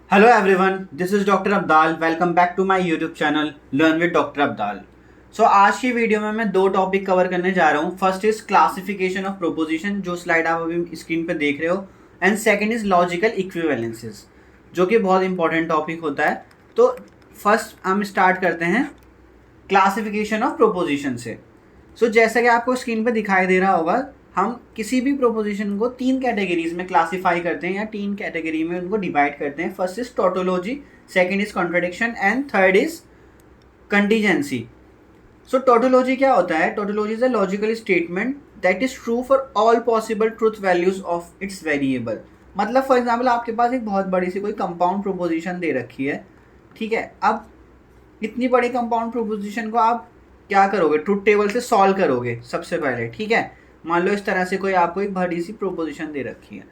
Hello everyone, this is Dr. Abdal. Welcome back to my YouTube channel Learn with Dr. Abdal. आज की video में मैं दो topic cover करने जा रहा हूँ. First is classification of proposition, जो स्लाइड आप अभी स्क्रीन पे देख रहे हो, एंड सेकंड इज लॉजिकल इक्विवेलेंसेस, जो कि बहुत इंपॉर्टेंट टॉपिक होता है. तो फर्स्ट हम स्टार्ट करते हैं क्लासिफिकेशन ऑफ प्रोपोजिशन से. जैसा कि आपको स्क्रीन पे दिखाई दे रहा होगा, हम किसी भी प्रोपोजिशन को तीन कैटेगरीज में क्लासिफाई करते हैं या तीन कैटेगरी में उनको डिवाइड करते हैं. First is tautology, second is contradiction and third is contingency. Tautology क्या होता है? Tautology is a logical statement that is true for all possible truth values of its variable. मतलब फॉर एग्जाम्पल आपके पास एक बहुत बड़ी सी कोई कंपाउंड प्रोपोजिशन दे रखी है, ठीक है. अब इतनी बड़ी कंपाउंड प्रोपोजिशन को आप क्या करोगे? ट्रूथ टेबल से सॉल्व करोगे सबसे पहले, ठीक है. मान लो इस तरह से कोई आपको एक बड़ी सी प्रोपोजिशन दे रखी है,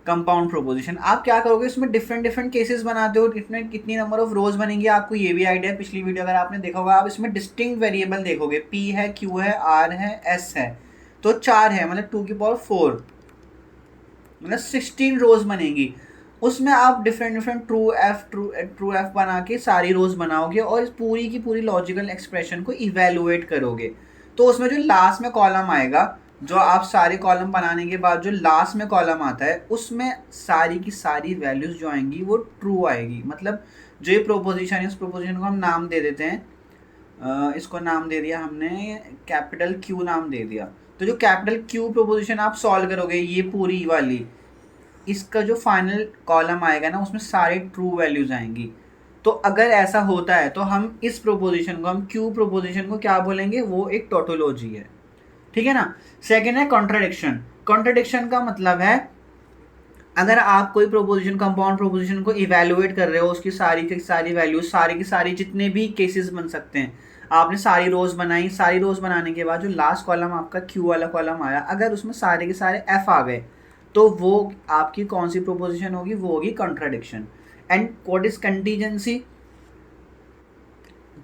कंपाउंड प्रोपोजिशन. आप क्या करोगे? इसमें डिफरेंट केसेस बनाते हो, कितनी नंबर ऑफ रोज बनेंगी आपको ये भी आइडिया है. पिछली वीडियो अगर आपने देखा होगा, आप इसमें डिस्टिंक्ट वेरिएबल देखोगे, पी है, क्यू है, आर है, एस है, तो 4 है, मतलब 2⁴, मतलब 16 रोज बनेंगी. उसमें आप डिफरेंट ट्रू एफ बना के सारी रोज बनाओगे और इस पूरी की पूरी लॉजिकल एक्सप्रेशन को इवेलुएट करोगे. तो उसमें जो लास्ट में कॉलम आएगा, जो आप सारे कॉलम बनाने के बाद जो लास्ट में कॉलम आता है, उसमें सारी की सारी वैल्यूज जो आएंगी वो ट्रू आएगी. मतलब जो ये प्रोपोजिशन है, इस प्रोपोजिशन को हम नाम दे देते हैं, इसको नाम दे दिया हमने कैपिटल क्यू नाम दे दिया. तो जो कैपिटल क्यू प्रोपोजिशन आप सॉल्व करोगे, ये पूरी वाली, इसका जो फाइनल कॉलम आएगा ना, उसमें सारे ट्रू वैल्यूज आएंगी. तो अगर ऐसा होता है तो हम इस प्रोपोजिशन को, हम क्यू प्रोपोजिशन को क्या बोलेंगे? वो एक टोटोलॉजी है, ठीक है ना. सेकेंड है कॉन्ट्रडिक्शन. कॉन्ट्रडिक्शन का मतलब है, अगर आप कोई प्रोपोजिशन, कंपाउंड प्रोपोजिशन को इवेलुएट कर रहे हो, उसकी सारी की सारी वैल्यूज, सारी की सारी जितने भी केसेस बन सकते हैं, आपने सारी रोज बनाई. सारी रोज बनाने के बाद जो लास्ट कॉलम आपका क्यू वाला कॉलम आया, अगर उसमें सारे के सारे एफ आ गए, तो वो आपकी कौन सी प्रोपोजिशन होगी? वो होगी contradiction. And what is contingency?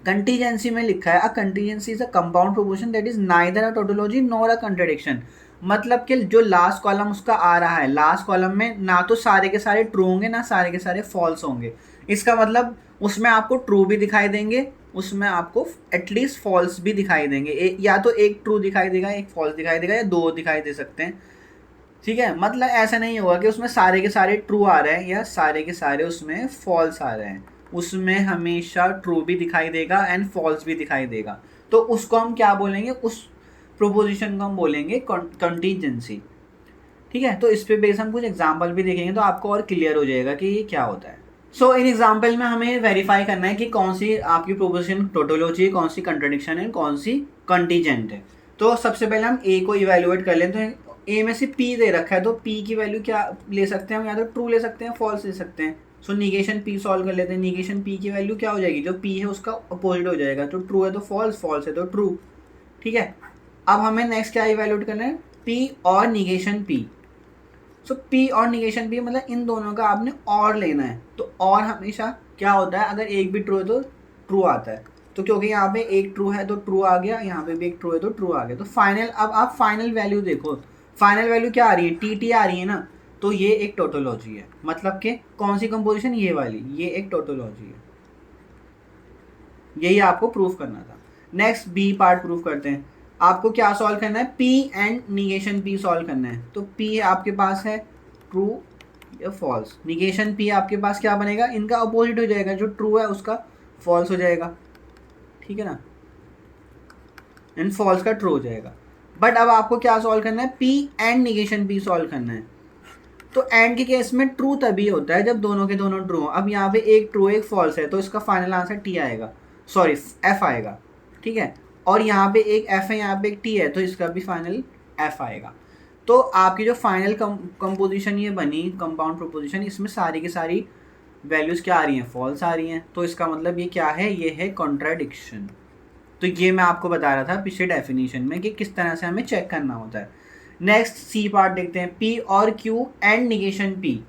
Contingency में लिखा है, a contingency is a compound proposition that is neither a tautology nor a contradiction. मतलब कि जो लास्ट कॉलम उसका आ रहा है, लास्ट कॉलम में ना तो सारे के सारे ट्रू होंगे, ना सारे के सारे फॉल्स होंगे. इसका मतलब उसमें आपको ट्रू भी दिखाई देंगे, उसमें आपको एटलीस्ट फॉल्स भी दिखाई देंगे. या तो एक ट्रू दिखाई देगा, एक फॉल्स दिखाई देगा, या दो दिखाई दे सकते हैं, ठीक है. मतलब ऐसा नहीं होगा कि उसमें सारे के सारे ट्रू आ रहे हैं या सारे के सारे उसमें फॉल्स आ रहे हैं. उसमें हमेशा ट्रू भी दिखाई देगा एंड फॉल्स भी दिखाई देगा. तो उसको हम क्या बोलेंगे? उस प्रोपोजिशन को हम बोलेंगे कंटीजेंसी, ठीक है. तो इस पे बेस हम कुछ एग्जांपल भी देखेंगे तो आपको और क्लियर हो जाएगा कि ये क्या होता है. इन एग्जांपल में हमें वेरीफाई करना है कि कौन सी आपकी प्रोपोजिशन टोटोलॉजी है, कौन सी कंट्रडिक्शन है, कौन सी कंटीजेंट है. तो सबसे पहले हम ए को इवेलुएट कर लें. तो ए में से पी दे रखा है, तो पी की वैल्यू क्या ले सकते हैं हम? या तो ट्रू ले सकते हैं, फॉल्स ले सकते हैं. निगेशन पी सॉल्व कर लेते हैं. निगेशन पी की वैल्यू क्या हो जाएगी? जो पी है उसका अपोजिट हो जाएगा. तो ट्रू है तो फॉल्स, फॉल्स है तो ट्रू, ठीक है. अब हमें नेक्स्ट क्या इवेलुएट करना है? पी और निगेशन पी. पी और निगेशन पी, मतलब इन दोनों का आपने और लेना है. तो और हमेशा क्या होता है? अगर एक भी ट्रू है तो ट्रू आता है. तो क्योंकि यहाँ पे एक ट्रू है तो ट्रू आ गया, यहाँ पे भी एक ट्रू है तो ट्रू आ गया. तो फाइनल, अब आप फाइनल वैल्यू देखो. फाइनल वैल्यू क्या आ रही है? टी आ रही है ना. तो ये एक टोटोलॉजी है. मतलब कि कौन सी कंपोजिशन? ये वाली, ये एक टोटोलॉजी है. यही आपको प्रूफ करना था. नेक्स्ट बी पार्ट प्रूफ करते हैं. आपको क्या सॉल्व करना है? P and negation P solve करना है. तो पी आपके पास है ट्रू या फॉल्स. निगेशन पी आपके पास क्या बनेगा? इनका अपोजिट हो जाएगा. जो ट्रू है उसका फॉल्स हो जाएगा, ठीक है ना, एंड फॉल्स का ट्रू हो जाएगा. बट अब आपको क्या सॉल्व करना है? P and negation P solve करना है. तो एंड के केस में ट्रू तभी होता है जब दोनों के दोनों ट्रू हो. अब यहाँ पे एक ट्रू एक फॉल्स है, तो इसका फाइनल आंसर टी आएगा, सॉरी एफ आएगा, ठीक है. और यहाँ पे एक एफ है, यहाँ पे एक टी है, तो इसका भी फाइनल एफ आएगा. तो आपकी जो फाइनल कंपोजिशन ये बनी, कंपाउंड प्रोपोजिशन, इसमें सारी की सारी वैल्यूज़ क्या आ रही हैं? फॉल्स आ रही हैं. तो इसका मतलब ये क्या है? ये है कॉन्ट्राडिक्शन. तो ये मैं आपको बता रहा था पिछले डेफिनेशन में कि किस तरह से हमें चेक करना होता है. नेक्स्ट सी पार्ट देखते हैं. पी और क्यू एंड निगेशन पी.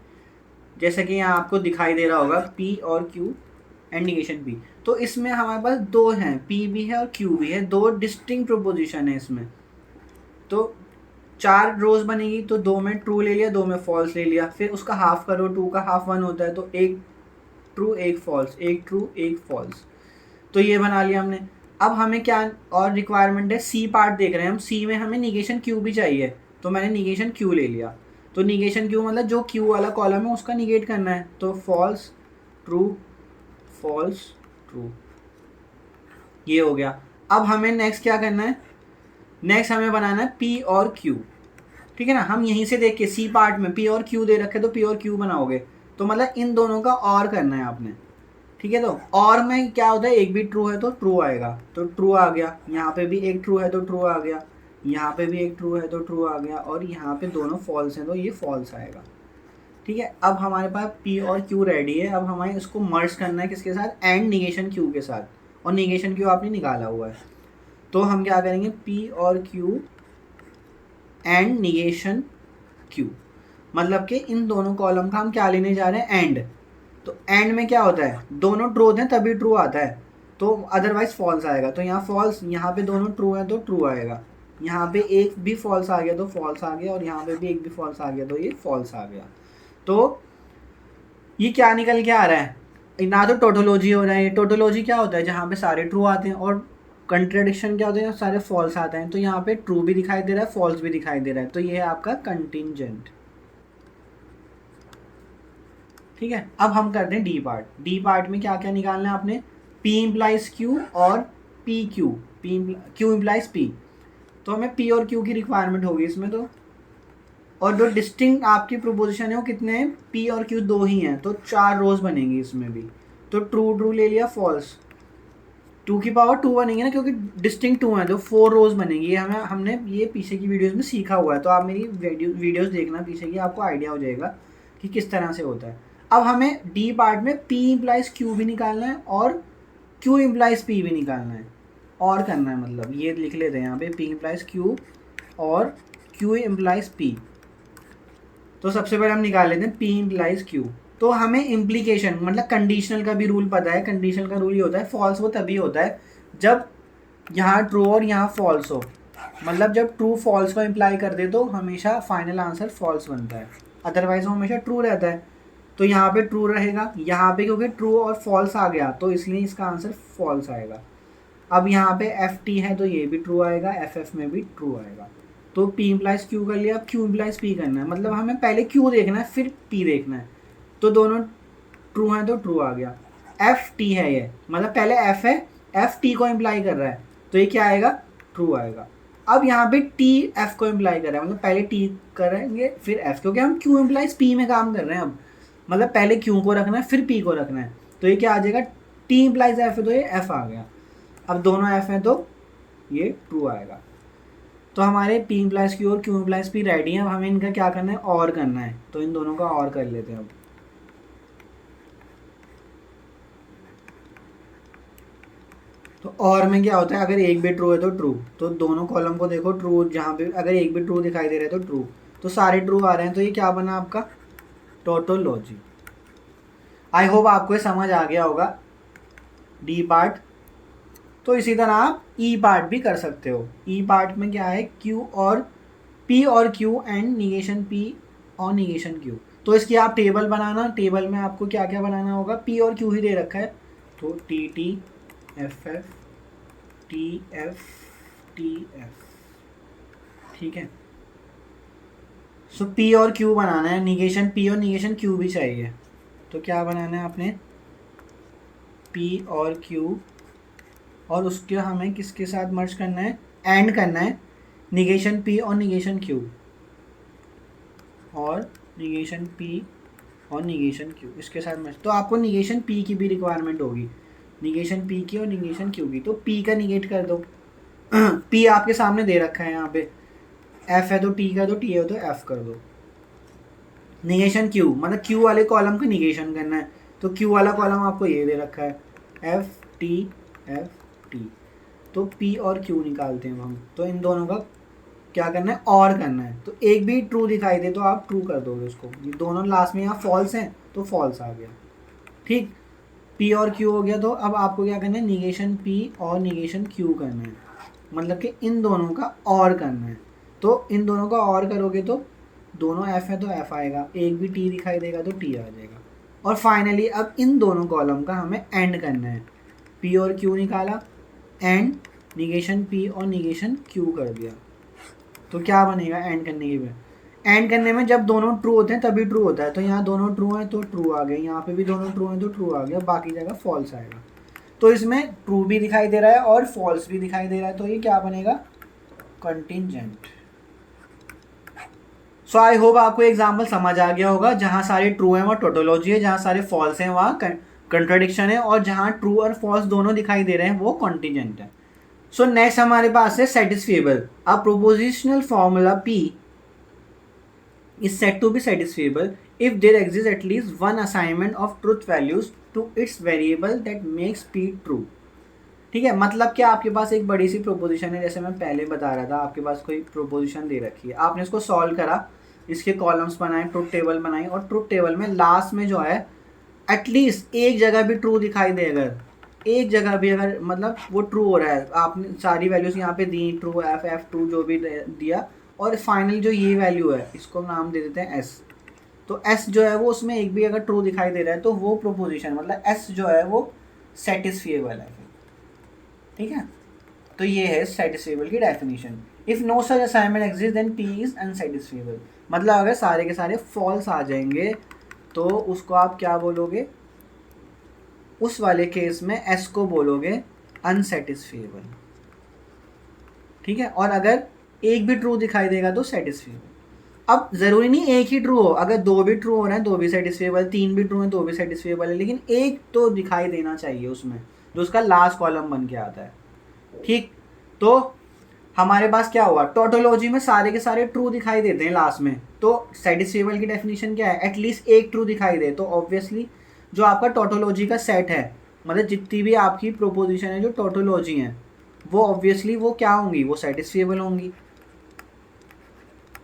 जैसे कि यहाँ आपको दिखाई दे रहा होगा, पी और क्यू एंड निगेशन पी. तो इसमें हमारे पास दो हैं, पी भी है और क्यू भी है. दो डिस्टिंक्ट प्रोपोजिशन है इसमें. तो 4 रोज बनेगी, तो 2 में ट्रू ले लिया, 2 में फॉल्स ले लिया. फिर उसका हाफ करो, 2 का हाफ 1 होता है, तो एक ट्रू एक फॉल्स, एक ट्रू एक फॉल्स। तो ये बना लिया हमने। अब हमें क्या और रिक्वायरमेंट है, सी पार्ट देख रहे हैं हम, सी में हमें निगेशन क्यू भी चाहिए, तो मैंने निगेशन क्यू ले लिया। तो निगेशन क्यू मतलब जो क्यू वाला कॉलम है उसका निगेट करना है, तो फॉल्स ट्रू फॉल्स ट्रू, ये हो गया। अब हमें नेक्स्ट क्या करना है, नेक्स्ट हमें बनाना है पी और क्यू, ठीक है ना। हम यहीं से देख के सी पार्ट में पी और क्यू दे रखे, तो पी और क्यू बनाओगे, तो मतलब इन दोनों का और करना है आपने, ठीक है। तो और में क्या होता है, एक भी ट्रू है तो ट्रू आएगा, तो ट्रू आ गया। यहाँ पे भी एक ट्रू है तो ट्रू आ गया, यहाँ पे भी एक ट्रू है तो ट्रू आ गया, और यहाँ पे दोनों फॉल्स हैं तो ये फॉल्स आएगा, ठीक है। अब हमारे पास पी और क्यू रेडी है। अब हमें इसको मर्ज करना है किसके साथ, एंड निगेशन क्यू के साथ, और निगेशन क्यू आपने निकाला हुआ है। तो हम क्या करेंगे, पी और क्यू एंड निगेशन क्यू, मतलब कि इन दोनों कॉलम का हम क्या लेने जा रहे हैं, एंड। तो एंड में क्या होता है, दोनों ट्रू होते हैं तभी ट्रू आता है, तो अदरवाइज फॉल्स आएगा। तो यहाँ फॉल्स, यहाँ पे दोनों ट्रू है तो ट्रू आएगा, यहाँ पे एक भी फॉल्स आ गया तो फॉल्स आ गया, और यहाँ पे भी एक भी फॉल्स आ गया तो ये फॉल्स आ गया। तो ये क्या निकल के आ रहा है, ना तो टोटोलॉजी हो रहा है। टोटोलॉजी क्या होता है, जहाँ पे सारे ट्रू आते हैं, और कंट्रडिक्शन क्या होता है, सारे फॉल्स आते हैं। तो यहाँ पे ट्रू भी दिखाई दे रहा है, फॉल्स भी दिखाई दे रहा है, तो ये है आपका कंटिंजेंट, ठीक है। अब हम करते हैं डी पार्ट। डी पार्ट में क्या क्या निकालना है आपने, पी इम्प्लाइज क्यू और P Q, Q implies P. तो हमें पी और क्यू की रिक्वायरमेंट होगी इसमें। तो और जो डिस्टिंक्ट आपकी प्रोपोजिशन है वो कितने हैं, पी और क्यू दो ही हैं, तो 4 रोज बनेंगी इसमें भी। तो ट्रू ट्रू ले लिया, फॉल्स, 2 की पावर 2 बनेंगे ना, क्योंकि डिस्टिंक्ट 2 हैं, तो 4 रोज बनेंगी। ये हमने ये पीछे की वीडियोस में सीखा हुआ है, तो आप मेरी वीडियोस देखना पीछे की, आपको आइडिया हो जाएगा कि किस तरह से होता है। अब हमें डी पार्ट में पी इम्प्लाइज क्यू भी निकालना है और क्यू इम्प्लाइज पी भी निकालना है, और करना है, मतलब ये लिख लेते हैं यहाँ पे, पी इम्प्लाइज क्यू और क्यू इम्प्लाइज पी। तो सबसे पहले हम निकाल लेते हैं पी इम्प्लाइज क्यू। तो हमें इम्प्लीकेशन मतलब कंडीशनल का भी रूल पता है। कंडीशनल का रूल ये होता है, फॉल्स वो तभी होता है जब यहाँ ट्रू और यहाँ फॉल्स हो, मतलब जब ट्रू फॉल्स को इम्प्लाई कर दे तो हमेशा फाइनल आंसर फॉल्स बनता है, अदरवाइज वो हमेशा ट्रू रहता है। तो यहाँ पे ट्रू रहेगा, यहाँ पे क्योंकि ट्रू और फॉल्स आ गया तो इसलिए इसका आंसर फॉल्स आएगा। अब यहाँ पे एफ टी है तो ये भी ट्रू आएगा, एफ एफ में भी ट्रू आएगा। तो पी इम्प्लाइज क्यू कर लिया, अब क्यू इम्प्लाइज पी करना है, मतलब हमें पहले क्यू देखना है फिर पी देखना है। तो दोनों ट्रू हैं तो ट्रू आ गया। एफ टी है ये, मतलब पहले एफ है, एफ टी को इम्प्लाई कर रहा है, तो ये क्या आएगा, ट्रू आएगा। अब यहाँ पे टी एफ को इम्प्लाई कर रहा है, मतलब पहले टी करेंगे फिर एफ, क्योंकि हम क्यू इम्प्लाइज पी में काम कर रहे हैं अब, मतलब पहले क्यू को रखना है फिर पी को रखना है। तो ये क्या आ जाएगा, टी इम्प्लाइज एफ है तो ये एफ आ गया। अब दोनों एफ हैं तो ये ट्रू आएगा। तो हमारे पी इम्प्लाइज क्यू और क्यू इम्प्लाइज पी रेडी हैं। अब हमें इनका क्या करना है, और करना है, तो इन दोनों का और कर लेते हैं अब। तो और में क्या होता है, अगर एक भी ट्रू है तो ट्रू, तो दोनों कॉलम को देखो ट्रू, जहाँ पे अगर एक भी ट्रू दिखाई दे रहा है तो ट्रू, तो सारे ट्रू आ रहे हैं, तो ये क्या बना आपका, टोटोलॉजी। आई होप आपको ये समझ आ गया होगा डी पार्ट। तो इसी तरह आप ई पार्ट भी कर सकते हो। ई पार्ट में क्या है, क्यू और पी और क्यू एंड निगेशन पी और निगेशन क्यू। तो इसकी आप टेबल बनाना, टेबल में आपको क्या क्या बनाना होगा, पी और क्यू ही दे रखा है, तो T T F F T F T F, ठीक है। सो पी और क्यू बनाना है, निगेशन पी और निगेशन क्यू भी चाहिए। तो क्या बनाना है आपने, पी और क्यू, और उसके हमें किसके साथ मर्ज करना है, एंड करना है, निगेशन पी और निगेशन क्यू, और निगेशन पी और निगेशन क्यू इसके साथ मर्ज। तो आपको निगेशन पी की भी रिक्वायरमेंट होगी, निगेशन पी की और निगेशन क्यू की। तो पी का निगेट कर दो, पी आपके सामने दे रखा है यहाँ पे, एफ है तो टी कर दो, टी है तो एफ कर दो। निगेशन क्यू मतलब क्यू वाले कॉलम का निगेशन करना है, तो क्यू वाला कॉलम आपको ये दे रखा है, एफ टी टी। तो पी और क्यू निकालते हैं हम, तो इन दोनों का क्या करना है, और करना है। तो एक भी ट्रू दिखाई दे तो आप ट्रू कर दोगे उसको, ये दोनों लास्ट में यहाँ फॉल्स हैं तो फॉल्स आ गया, ठीक। पी और क्यू हो गया। तो अब आपको क्या करना है, निगेशन पी और निगेशन क्यू करना है, मतलब कि इन दोनों का और करना है। तो इन दोनों का और करोगे तो दोनों एफ है तो एफ आएगा, एक भी टी दिखाई देगा तो टी आ जाएगा, और फाइनली अब इन दोनों कॉलम का हमें एंड करना है। पी और क्यू निकाला, एंड निगेशन पी और निगेशन क्यू कर दिया, तो क्या बनेगा एंड करने के बाद? एंड करने में जब दोनों ट्रू होते हैं तभी ट्रू होता है, तो यहाँ दोनों ट्रू हैं तो ट्रू आ गए, यहाँ पे भी दोनों ट्रू हैं तो ट्रू आ गया, बाकी जगह फॉल्स आएगा। तो इसमें ट्रू भी दिखाई दे रहा है और फॉल्स भी दिखाई दे रहा है, तो ये क्या बनेगा? कंटिंजेंट। सो आई होप आपको एग्जाम्पल समझ आ गया होगा। जहाँ सारे ट्रू हैं वहाँ टोटोलॉजी है, जहाँ सारे फॉल्स हैं वहाँ कंट्राडिक्शन है, और जहाँ ट्रू और फॉल्स दोनों दिखाई दे रहे हैं वो कॉन्टिजेंट है। सो नेक्स्ट हमारे पास है satisfiable. A propositional formula P is said to be satisfiable if there exists at least one assignment of truth values to its variable that makes P true। ठीक है, मतलब कि आपके पास एक बड़ी सी प्रोपोजिशन है, जैसे मैं पहले बता रहा था, आपके पास कोई प्रोपोजिशन दे रखी है, आपने इसको सॉल्व करा, इसके कॉलम्स बनाए, ट्रुथ टेबल बनाई, और ट्रुथ टेबल में लास्ट में जो है एटलीस्ट एक जगह भी ट्रू दिखाई दे, अगर एक जगह भी अगर मतलब वो ट्रू हो रहा है, आपने सारी वैल्यूज यहाँ पे दी, ट्रू F2 जो भी दिया, और फाइनल जो ये वैल्यू है इसको नाम दे देते हैं S। तो S जो है वो उसमें एक भी अगर ट्रू दिखाई दे रहा है तो वो प्रोपोजिशन मतलब S जो है वो सेटिस्फिएबल है। ठीक है, तो ये है सेटिस्फिएबल की definition. If no such assignment exist then P is unsatisfiable. मतलब अगर सारे के सारे फॉल्स आ जाएंगे तो उसको आप क्या बोलोगे? उस वाले केस में S को बोलोगे अनसेटिस्फिएबल। ठीक है, और अगर एक भी ट्रू दिखाई देगा तो सेटिस्फिएबल। अब ज़रूरी नहीं एक ही ट्रू हो, अगर दो भी ट्रू हो रहे हैं तो भी सेटिस्फिएबल, तीन भी ट्रू हैं तो भी सेटिस्फिएबल है, लेकिन एक तो दिखाई देना चाहिए उसमें जो उसका लास्ट कॉलम बन के आता है। ठीक, तो हमारे पास क्या हुआ? टोटोलॉजी में सारे के सारे ट्रू दिखाई देते हैं लास्ट में, तो सेटिस्फिएबल की डेफिनेशन क्या है? एटलीस्ट एक ट्रू दिखाई दे। तो ऑब्वियसली जो आपका टोटोलॉजी का सेट है, मतलब जितनी भी आपकी प्रोपोजिशन है जो टोटोलॉजी हैं, वो ऑब्वियसली वो क्या होंगी? वो सेटिस्फिएबल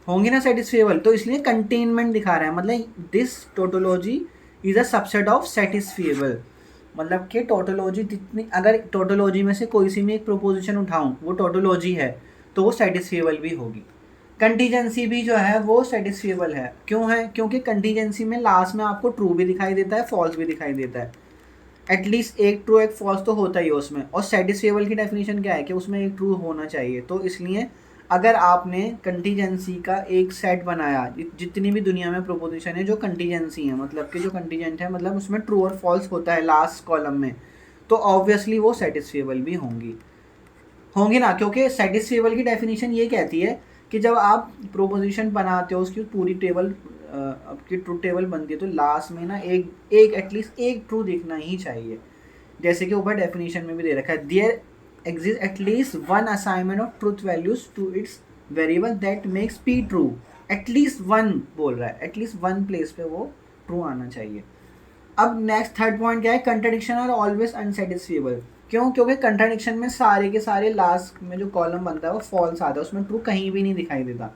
होंगी ना, सेटिस्फिएबल। तो इसलिए कंटेनमेंट दिखा रहा है, मतलब this tautology is a subset of satisfiable. मतलब कि टोटोलॉजी जितनी, अगर टोटोलॉजी में से कोई सी में एक प्रोपोजिशन उठाऊं वो टोटोलॉजी है तो वो सेटिस्फिएबल भी होगी। कंटीजेंसी भी जो है वो सेटिस्फिएबल है। क्यों है? क्योंकि कंटीजेंसी में लास्ट में आपको ट्रू भी दिखाई देता है, फॉल्स भी दिखाई देता है, एटलीस्ट एक ट्रू एक फॉल्स तो होता ही है उसमें। और सेटिस्फिएबल की डेफिनेशन क्या है? कि उसमें एक ट्रू होना चाहिए। तो इसलिए अगर आपने कंटीजेंसी का एक सेट बनाया, जितनी भी दुनिया में प्रोपोजिशन है जो कंटीजेंसी है, मतलब कि जो कंटीजेंट है, मतलब उसमें ट्रू और फॉल्स होता है लास्ट कॉलम में, तो ऑब्वियसली वो सेटिस्फिएबल भी होंगी ना, क्योंकि सेटिस्फिएबल की डेफिनेशन ये कहती है कि जब आप प्रोपोजिशन बनाते हो उसकी पूरी टेबल आपकी ट्रू टेबल बनती है तो लास्ट में ना एक एटलीस्ट एक ट्रू दिखना ही चाहिए। जैसे कि ऊपर डेफिनेशन में भी दे रखा है, there exist at least one assignment of truth values to its variable that makes P true। at least one बोल रहा है, at least one place पे वो true आना चाहिए। अब नेक्स्ट थर्ड पॉइंट क्या है? Contradiction are always unsatisfiable. क्यों? क्योंकि कंट्राडिक्शन में सारे के सारे लास्ट में जो कॉलम बनता है वो फॉल्स आता है, उसमें ट्रू कहीं भी नहीं दिखाई देता।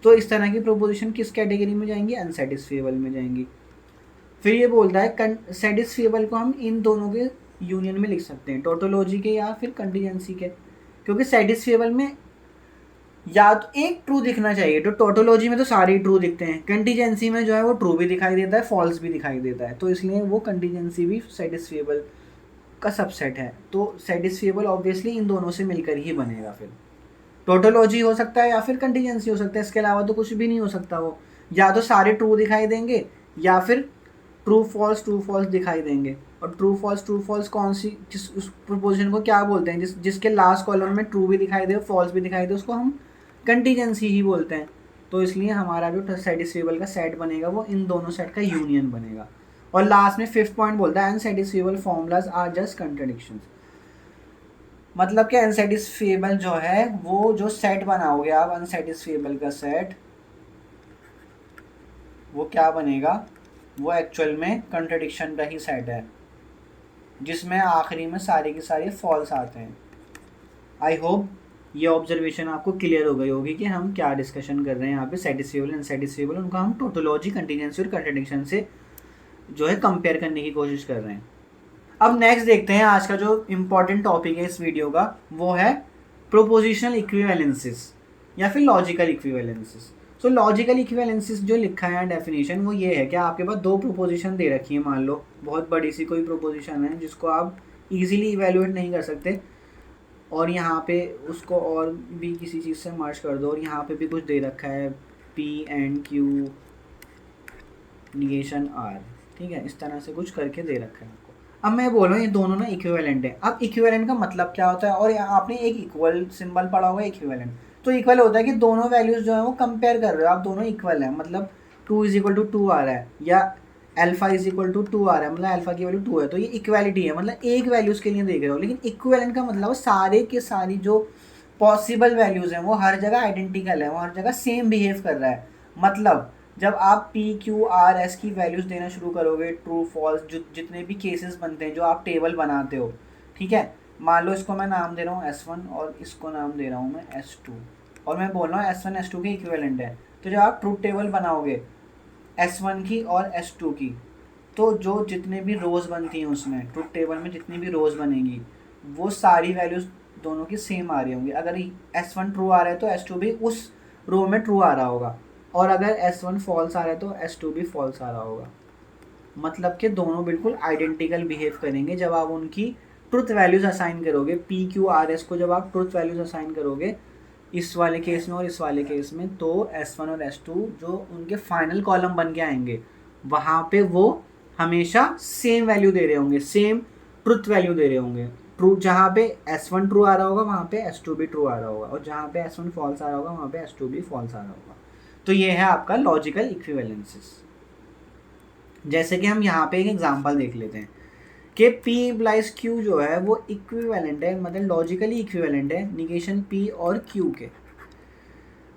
तो इस तरह की प्रोपोजिशन किस कैटेगरी में जाएंगी? अनसेटिस्फिएबल में जाएंगी। फिर ये बोलता है सेटिस्फिएबल को हम इन दोनों के यूनियन में लिख सकते हैं, टोटोलॉजी के या फिर कंटीजेंसी के, क्योंकि सेटिस्फिएबल में या तो एक ट्रू दिखना चाहिए, तो टोटोलॉजी में तो सारे ट्रू दिखते हैं, कंटीजेंसी में जो है वो ट्रू भी दिखाई देता है, फॉल्स भी दिखाई देता है, तो इसलिए वो कंटीजेंसी भी सेटिस्फिएबल का सबसेट है। तो सेटिस्फिएबल ऑब्वियसली इन दोनों से मिलकर ही बनेगा। फिर टोटोलॉजी हो सकता है या फिर कंटीजेंसी हो सकता है, इसके अलावा तो कुछ भी नहीं हो सकता। वो या तो सारे ट्रू दिखाई देंगे या फिर ट्रू फॉल्स दिखाई देंगे। और ट्रू फॉल्स कौन सी, जिस उस प्रोपोजिशन को क्या बोलते हैं? जिसके लास्ट कॉलम में ट्रू भी दिखाई दे फॉल्स भी दिखाई दे, उसको हम कंटीजेंसी ही बोलते हैं। तो इसलिए हमारा जो सेटिस्फिएबल का सेट बनेगा वो इन दोनों सेट का यूनियन बनेगा। और लास्ट में फिफ्थ पॉइंट बोलता है अनसेटिस्फिएबल फॉर्मूलाज आर जस्ट कंट्राडिक्शंस। मतलब कि अनसेटिस्फिएबल जो है वो जो सेट बनाओगे आप, अनसेटिस्फिएबल का सेट, वो क्या बनेगा? वो एक्चुअल में कंट्राडिक्शन का ही सेट है, जिसमें आखिरी में सारे के सारे फॉल्स आते हैं। आई होप ये ऑब्जर्वेशन आपको क्लियर हो गई होगी कि हम क्या डिस्कशन कर रहे हैं यहाँ पे। सेटिस्फिएबल अनसेटिस्फिएबल उनका हम टोटोलॉजी, कंटीजेंसी और कंट्राडिक्शन से जो है कंपेयर करने की कोशिश कर रहे हैं। अब नेक्स्ट देखते हैं आज का जो इम्पॉर्टेंट टॉपिक है इस वीडियो का, वो है प्रोपोजिशनल इक्विवेलेंसेस या फिर लॉजिकल इक्विवेलेंसेस। सो लॉजिकल इक्विवेलेंसेस जो लिखा है डेफिनेशन वो ये है कि आपके पास दो प्रोपोजिशन दे रखी है, मान लो बहुत बड़ी सी कोई प्रोपोजिशन है जिसको आप इजीली इवेलुएट नहीं कर सकते, और यहाँ पे उसको और भी किसी चीज़ से मर्ज कर दो, और यहाँ पे भी कुछ दे रखा है P and Q negation R, ठीक है, इस तरह से कुछ करके दे रखा है आपको। अब मैं बोल रहा हूँ ये दोनों ना इक्विवेलेंट है। अब इक्विवेलेंट का मतलब क्या होता है, और आपने एक इक्वल सिंबल पढ़ा होगा इक्विवेलेंट, तो इक्वल होता है कि दोनों वैल्यूज जो है वो कंपेयर कर रहे हो आप, दोनों इक्वल है, मतलब 2 इज इक्वल टू 2 आ रहा है, या अल्फा इज इक्वल टू 2 आ रहा है, मतलब अल्फा की वैल्यू 2 है, तो ये इक्वालिटी है, मतलब एक वैल्यूज के लिए देख रहे हो। लेकिन इक्विवेलेंट का मतलब सारे के सारी जो पॉसिबल वैल्यूज हैं वो हर जगह आइडेंटिकल है, वो हर जगह सेम बिहेव कर रहा है। मतलब जब आप P Q R S की वैल्यूज देना शुरू करोगे, ट्रू फॉल्स, जो जितने भी केसेस बनते हैं जो आप टेबल बनाते हो, ठीक है, मान लो इसको मैं नाम दे रहा हूँ S1 और इसको नाम दे रहा हूँ मैं S2, और मैं बोल रहा हूँ S1 S2 के इक्विवेलेंट है, तो जब आप ट्रूथ टेबल बनाओगे S1 की और S2 की, तो जो जितने भी रोज़ बनती हैं उसमें ट्रूथ टेबल में जितनी भी रोज़ बनेंगी वो सारी वैल्यूज़ दोनों की सेम आ रही होंगी। अगर S1 ट्रू आ रहा है तो S2 भी उस रो में ट्रू आ रहा होगा, और अगर S1 फॉल्स आ रहा है तो S2 भी फॉल्स आ रहा होगा। मतलब कि दोनों बिल्कुल आइडेंटिकल बिहेव करेंगे जब आप उनकी ट्रुथ वैल्यूज़ असाइन करोगे। P Q R S को जब आप ट्रुथ वैल्यूज़ असाइन करोगे इस वाले केस में और इस वाले केस में, तो S1 और S2 जो उनके फाइनल कॉलम बन के आएंगे वहाँ पे वो हमेशा सेम वैल्यू दे रहे होंगे, सेम ट्रुथ वैल्यू दे रहे होंगे। ट्रू जहाँ पे S1 ट्रू आ रहा होगा वहाँ पे S2 भी ट्रू आ रहा होगा, और जहाँ पे S1 फॉल्स आ रहा होगा वहाँ पे S2 भी फॉल्स आ रहा होगा। तो ये है आपका लॉजिकल इक्विवेलेंसेस। जैसे कि हम यहाँ पे एक एग्जांपल देख लेते हैं कि P इम्प्लाइज Q जो है वो इक्विवेलेंट है, मतलब लॉजिकली इक्विवेलेंट है निगेशन P और Q के,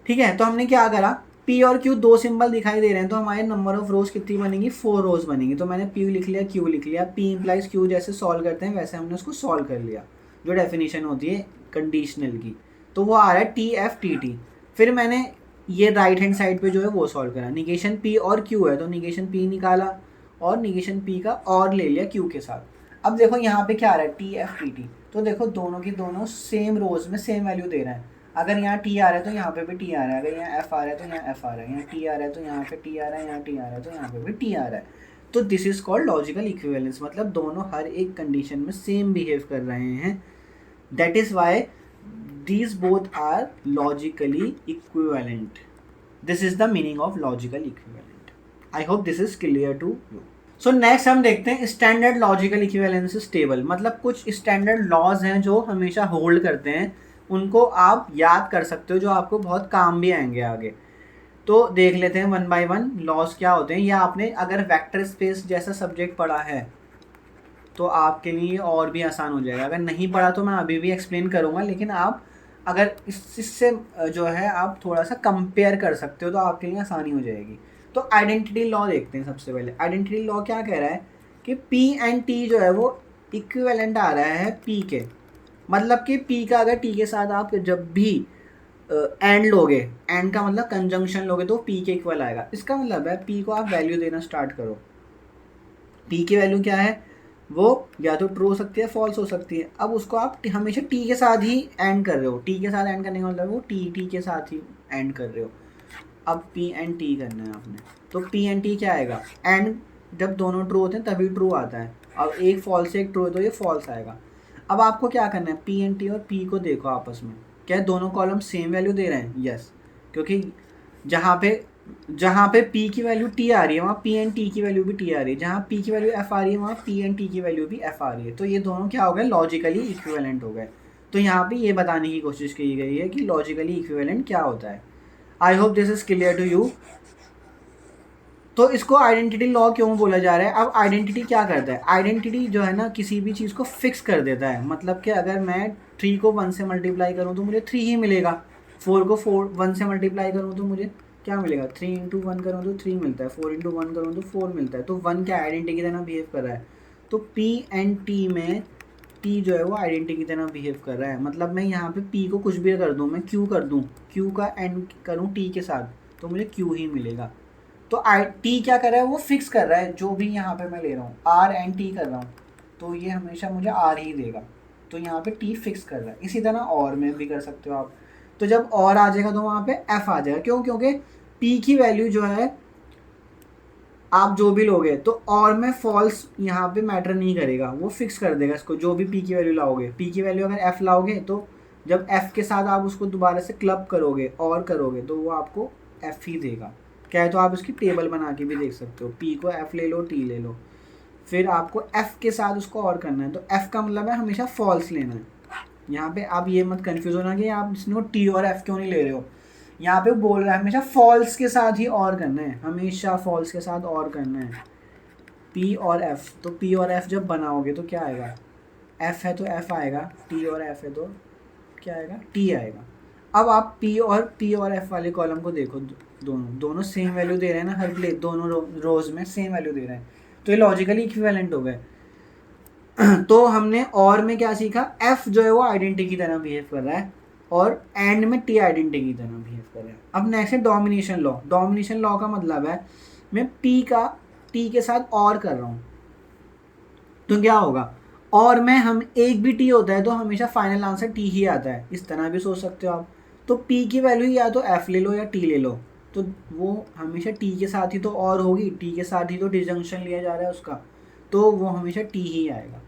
ठीक है। तो हमने क्या करा, P और Q दो सिंबल दिखाई दे रहे हैं, तो हमारे नंबर ऑफ रोज कितनी बनेंगी, 4 रोज बनेंगी। तो मैंने P लिख लिया, Q लिख लिया, P इम्प्लाइज Q जैसे सॉल्व करते हैं वैसे हमने उसको सॉल्व कर लिया, जो डेफिनेशन होती है कंडीशनल की, तो वो आ रहा है TFTT। फिर मैंने ये राइट हैंड साइड पे जो है वो सॉल्व करा, निगेशन P और Q है तो निगेशन P निकाला और निगेशन P का और ले लिया Q के साथ। अब देखो यहाँ पे क्या आ रहा है TFTT, तो देखो दोनों की दोनों सेम रोज में सेम वैल्यू दे रहे हैं। अगर यहाँ T आ रहा है तो यहाँ पे भी T आ रहा है, अगर यहाँ F आ रहा है तो यहाँ F आ रहा है, यहाँ T आ रहा है तो यहाँ पे T आ रहा है, यहाँ T आ रहा है तो यहाँ पे भी T आ रहा है। तो this is called logical equivalence, मतलब दोनों हर एक कंडीशन में सेम बिहेव कर रहे हैं। That is why these both are logically equivalent. This is the meaning of logical equivalent. I hope this is clear to you. So next हम देखते हैं स्टैंडर्ड लॉजिकल इक्विवेलेंसेस टेबल, मतलब कुछ स्टैंडर्ड लॉज हैं जो हमेशा होल्ड करते हैं, उनको आप याद कर सकते हो, जो आपको बहुत काम भी आएंगे आगे। तो देख लेते हैं वन बाय वन लॉज क्या होते हैं, या आपने अगर वेक्टर स्पेस जैसा सब्जेक्ट पढ़ा है तो आपके लिए और भी आसान हो जाएगा। अगर नहीं पढ़ा तो मैं अभी भी एक्सप्लेन करूँगा, लेकिन आप अगर इससे जो है आप थोड़ा सा कंपेयर कर सकते हो तो आपके लिए आसानी हो जाएगी। तो आइडेंटिटी लॉ देखते हैं सबसे पहले। आइडेंटिटी लॉ क्या कह रहा है कि P एंड T जो है वो इक्विवेलेंट आ रहा है P के, मतलब कि P का अगर T के साथ आप जब भी एंड लोगे, एंड का मतलब कंजंक्शन लोगे, तो P के इक्वल आएगा। इसका मतलब है P को आप वैल्यू देना स्टार्ट करो, P की वैल्यू क्या है, वो या तो ट्रू हो सकती है फॉल्स हो सकती है। अब उसको आप हमेशा टी के साथ ही एंड कर रहे हो, टी के साथ एंड करने का मतलब वो टी के साथ ही एंड कर रहे हो। अब पी एंड टी करना है आपने, तो पी एंड टी क्या आएगा, एंड जब दोनों ट्रू होते हैं तभी ट्रू आता है। अब एक फॉल्स से एक ट्रू है तो ये फॉल्स आएगा। अब आपको क्या करना है, पी एंड टी और पी को देखो आपस में, क्या दोनों कॉलम सेम वैल्यू दे रहे हैं, यस, क्योंकि जहाँ पे P की वैल्यू T आ रही है वहाँ P एंड T की वैल्यू भी T आ रही है, जहाँ P की वैल्यू F आ रही है वहाँ P एंड T की वैल्यू भी F आ रही है। तो ये दोनों क्या हो गए, लॉजिकली इक्विवेलेंट हो गए। तो यहाँ पे ये बताने की कोशिश की गई है कि लॉजिकली इक्विवेलेंट क्या होता है। I hope this is clear to you. तो इसको आइडेंटिटी लॉ क्यों बोला जा रहा है। अब आइडेंटिटी क्या करता है, आइडेंटिटी जो है ना किसी भी चीज़ को फिक्स कर देता है। मतलब कि अगर मैं 3 को 1 से मल्टीप्लाई करूँ तो मुझे 3 ही मिलेगा, 4 को 1 से मल्टीप्लाई करूँ तो मुझे क्या मिलेगा, 3 इंटू 1 करूँ तो 3 मिलता है, 4 इंटू 1 करूँ तो 4 मिलता है। तो 1 क्या आइडेंटिटी की तरह बिहेव कर रहा है। तो P एंड T में T जो है वो आइडेंटिटी की तरह बिहेव कर रहा है। मतलब मैं यहाँ पे P को कुछ भी कर दूँ, मैं Q कर दूँ, Q का एंड करूँ T के साथ तो मुझे Q ही मिलेगा। तो T क्या कर रहा है, वो फिक्स कर रहा है, जो भी यहाँ पे मैं ले रहा हूँ R एंड T कर रहा हूँ तो ये हमेशा मुझे R ही देगा। तो यहाँ पे T फिक्स कर रहा है। इसी तरह और में भी कर सकते हो आप। तो जब और आ जाएगा तो वहाँ पे F आ जाएगा। क्यों, क्योंकि p की वैल्यू जो है आप जो भी लोगे तो और में फॉल्स यहाँ पे मैटर नहीं करेगा, वो फिक्स कर देगा इसको। जो भी p की वैल्यू लाओगे, p की वैल्यू अगर f लाओगे तो जब f के साथ आप उसको दोबारा से क्लब करोगे और करोगे तो वो आपको f ही देगा। क्या है, तो आप इसकी टेबल बना के भी देख सकते हो, p को f ले लो, t ले लो, फिर आपको f के साथ उसको और करना है। तो f का मतलब है हमेशा फॉल्स लेना है। यहाँ पे आप ये मत कंफ्यूज होना कि आप इसमें t और f क्यों नहीं ले रहे हो। यहाँ पे बोल रहा है हमेशा फॉल्स के साथ ही और करना है, हमेशा फॉल्स के साथ और करना है, p और f। तो p और f जब बनाओगे तो क्या आएगा, f है तो f आएगा, t और f है तो क्या आएगा, t आएगा। अब आप p और f वाले कॉलम को देखो, दोनों सेम वैल्यू दे रहे हैं ना, हर प्लेस दोनों रोज में सेम वैल्यू दे रहे हैं, तो ये लॉजिकली इक्विवेलेंट हो गए। तो हमने और में क्या सीखा, f जो है वो आइडेंटिटी की तरह बिहेव कर रहा है और एंड में t आइडेंटिटी की तरह बिहेव कर रहा है। अब नेक्स्ट है डोमिनेशन लॉ। डोमिनेशन लॉ का मतलब है मैं p का t के साथ और कर रहा हूँ तो क्या होगा, और में हम एक भी t होता है तो हमेशा फाइनल आंसर t ही आता है, इस तरह भी सोच सकते हो आप। तो p की वैल्यू या तो f ले लो या t ले लो, तो वो हमेशा t के साथ ही तो और होगी, t के साथ ही तो डिजंक्शन लिया जा रहा है उसका, तो वो हमेशा t ही आएगा।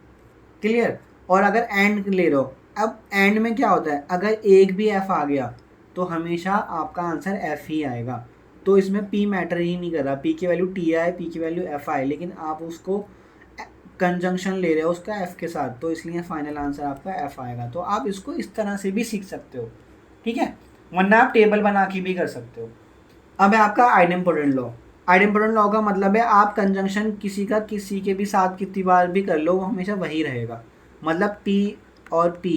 क्लियर। और अगर एंड ले रहे हो, अब एंड में क्या होता है, अगर एक भी f आ गया तो हमेशा आपका आंसर f ही आएगा। तो इसमें p मैटर ही नहीं कर रहा, p की वैल्यू t आए, p की वैल्यू f आए, लेकिन आप उसको कंजंक्शन ले रहे हो उसका f के साथ, तो इसलिए फाइनल आंसर आपका f आएगा। तो आप इसको इस तरह से भी सीख सकते हो, ठीक है, वरना आप टेबल बना के भी कर सकते हो। अब है आपका आइडेम्पोटेंट लॉ। आइडेम्पोटेंट लॉ का मतलब है आप कंजंक्शन किसी का किसी के भी साथ कितनी बार भी कर लो वो हमेशा वही रहेगा। मतलब p और p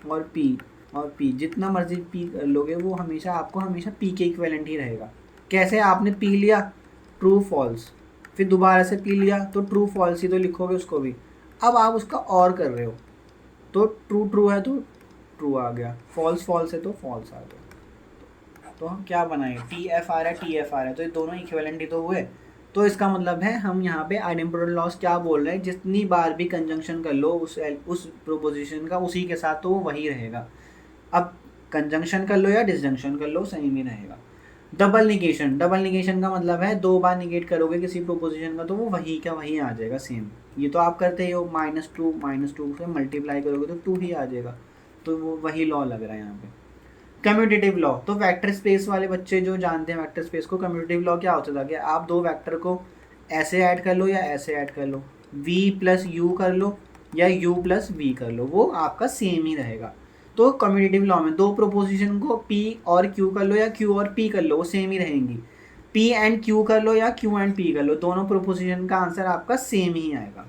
और p और p, जितना मर्जी p कर लोगे वो हमेशा आपको हमेशा p के इक्विवेलेंट ही रहेगा। कैसे, आपने p लिया ट्रू फॉल्स, फिर दोबारा से p लिया तो ट्रू फॉल्स ही तो लिखोगे उसको भी। अब आप उसका और कर रहे हो तो ट्रू ट्रू है तो ट्रू आ गया, फॉल्स फॉल्स है तो फॉल्स आ गया। तो हम क्या बनाएंगे, टी एफ आ रहा है, टी एफ आ रहा है, तो ये दोनों इक्विवेलेंट ही तो हुए। तो इसका मतलब है हम यहाँ पे आइडेम्पोटेंट लॉस क्या बोल रहे हैं, जितनी बार भी कंजंक्शन कर लो उस प्रोपोजिशन का उसी के साथ तो वो वही रहेगा। अब कंजंक्शन कर लो या डिसजंक्शन कर लो सेम ही रहेगा। Double negation. डबल निगेशन का मतलब है दो बार निगेट करोगे किसी प्रोपोजिशन का तो वो वही का वही आ जाएगा सेम। ये तो आप करते ही हो, -2 से मल्टीप्लाई करोगे तो 2 ही आ जाएगा, तो वो वही लॉ लग रहा है यहाँ पे। कम्यूटेटिव लॉ, तो वेक्टर स्पेस वाले बच्चे जो जानते हैं वेक्टर स्पेस को, कम्यूटेटिव लॉ क्या होता था कि आप दो वेक्टर को ऐसे ऐड कर लो या ऐसे ऐड कर लो, v प्लस यू कर लो या u प्लस v कर लो, वो आपका सेम ही रहेगा। तो कम्यूटेटिव लॉ में दो प्रोपोजिशन को p और q कर लो या q और p कर लो वो सेम ही रहेंगी, p एंड q कर लो या q एंड p कर लो, दोनों प्रोपोजिशन का आंसर आपका सेम ही आएगा।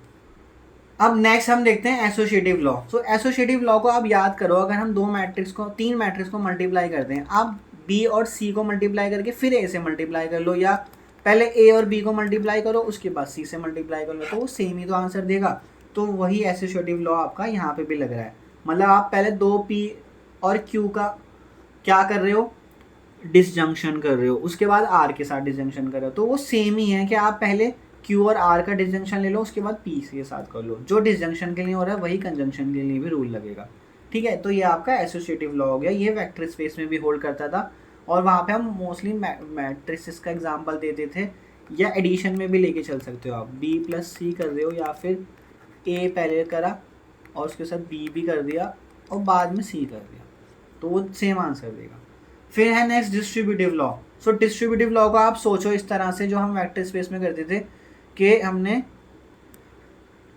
अब नेक्स्ट हम देखते हैं एसोसिएटिव लॉ। सो एसोसिएटिव लॉ को आप याद करो, अगर हम तीन मैट्रिक्स को मल्टीप्लाई करते हैं, आप बी और सी को मल्टीप्लाई करके फिर ए से मल्टीप्लाई कर लो, या पहले ए और बी को मल्टीप्लाई करो उसके बाद सी से मल्टीप्लाई कर लो, तो वो सेम ही तो आंसर देगा। तो वही एसोसिएटिव लॉ आपका यहाँ पे भी लग रहा है। मतलब आप पहले दो पी और क्यू का क्या कर रहे हो, डिसजंक्शन कर रहे हो, उसके बाद आर के साथ डिसजंक्शन कर रहे हो, तो वो सेम ही है कि आप पहले Q और R का डिसजंक्शन ले लो उसके बाद P के साथ कर लो, जो डिसजंक्शन के लिए हो रहा है वही कंजंक्शन के लिए भी रूल लगेगा। ठीक है, तो ये आपका एसोसिएटिव लॉ हो गया, ये वेक्टर स्पेस में भी होल्ड करता था और वहाँ पे हम मोस्टली मैट्रिसेस का एग्जांपल देते थे, या एडिशन में भी लेके चल सकते हो आप, B प्लस C कर रहे हो या फिर A पहले करा और उसके साथ B भी कर दिया और बाद में C कर दिया, तो वो सेम आंसर देगा। फिर है नेक्स्ट डिस्ट्रीब्यूटिव लॉ। सो डिस्ट्रीब्यूटिव लॉ को आप सोचो इस तरह से, जो हम वेक्टर स्पेस में करते थे कि हमने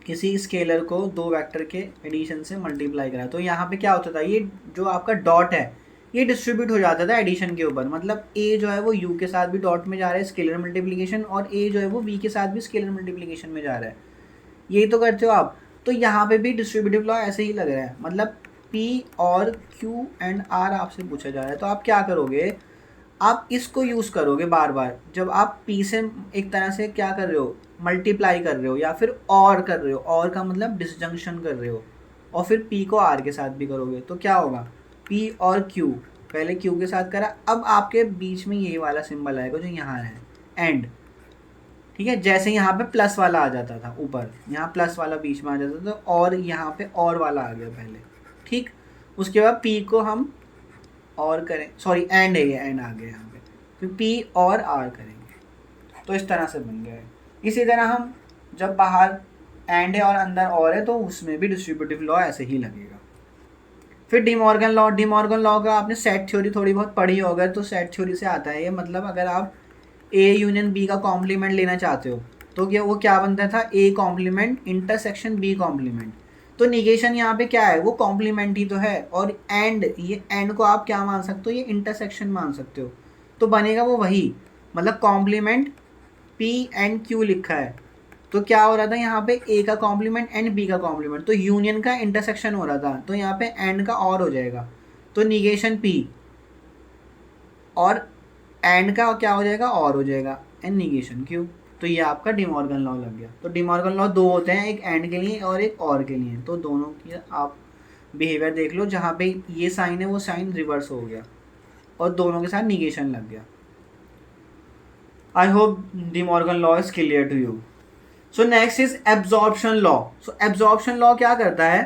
किसी स्केलर को दो वेक्टर के एडिशन से मल्टीप्लाई करा, तो यहाँ पे क्या होता था, ये जो आपका डॉट है ये डिस्ट्रीब्यूट हो जाता था एडिशन के ऊपर। मतलब a जो है वो u के साथ भी डॉट में जा रहा है स्केलर मल्टीप्लिकेशन, और a जो है वो v के साथ भी स्केलर मल्टीप्लिकेशन में जा रहा है, यही तो करते हो आप। तो यहाँ पे भी डिस्ट्रीब्यूटिव लॉ ऐसे ही लग रहा है, मतलब p और q एंड r आपसे पूछा जा रहा है, तो आप क्या करोगे, आप इसको यूज़ करोगे बार बार जब आप p से एक तरह से क्या कर रहे हो, मल्टीप्लाई कर रहे हो या फिर और कर रहे हो, और का मतलब डिसजंक्शन कर रहे हो, और फिर p को r के साथ भी करोगे तो क्या होगा, p और q, पहले q के साथ करा, अब आपके बीच में ये वाला सिंबल आएगा जो यहाँ है एंड। ठीक है, जैसे यहाँ पे प्लस वाला आ जाता था ऊपर, यहाँ प्लस वाला बीच में आ जाता था, और यहाँ पे और वाला आ गया पहले। ठीक, उसके बाद p को हम और करें, सॉरी एंड है, ये एंड आ गया यहाँ पे, फिर P और R करेंगे, तो इस तरह से बन गया है। इसी तरह हम जब बाहर एंड है और अंदर और है तो उसमें भी डिस्ट्रीब्यूटिव लॉ ऐसे ही लगेगा। फिर डिमॉर्गन लॉ का आपने सेट थ्योरी थोड़ी बहुत पढ़ी होगा, तो सेट थ्योरी से आता है ये, मतलब अगर आप A यूनियन B का कॉम्प्लीमेंट लेना चाहते हो तो वो क्या बनता था, A complement intersection B complement. तो निगेशन यहाँ पे क्या है, वो कॉम्प्लीमेंट ही तो है, और एंड, ये एंड को आप क्या मान सकते हो, ये इंटरसेक्शन मान सकते हो, तो बनेगा वो वही, मतलब कॉम्प्लीमेंट P एंड Q लिखा है, तो क्या हो रहा था यहाँ पे, A का कॉम्प्लीमेंट एंड B का कॉम्प्लीमेंट, तो यूनियन का इंटरसेक्शन हो रहा था, तो यहाँ पे एंड का और हो जाएगा, तो निगेशन P और एंड का क्या हो जाएगा, और हो जाएगा, एंड निगेशन Q। तो ये आपका डिमॉर्गन लॉ लग गया। तो डिमॉर्गन लॉ दो होते हैं, एक एंड के लिए और एक और के लिए, तो दोनों की आप बिहेवियर देख लो, जहाँ पे ये साइन है वो साइन रिवर्स हो गया और दोनों के साथ निगेशन लग गया। I hope De Morgan law is clear to you. So next is absorption law. So absorption law क्या करता है,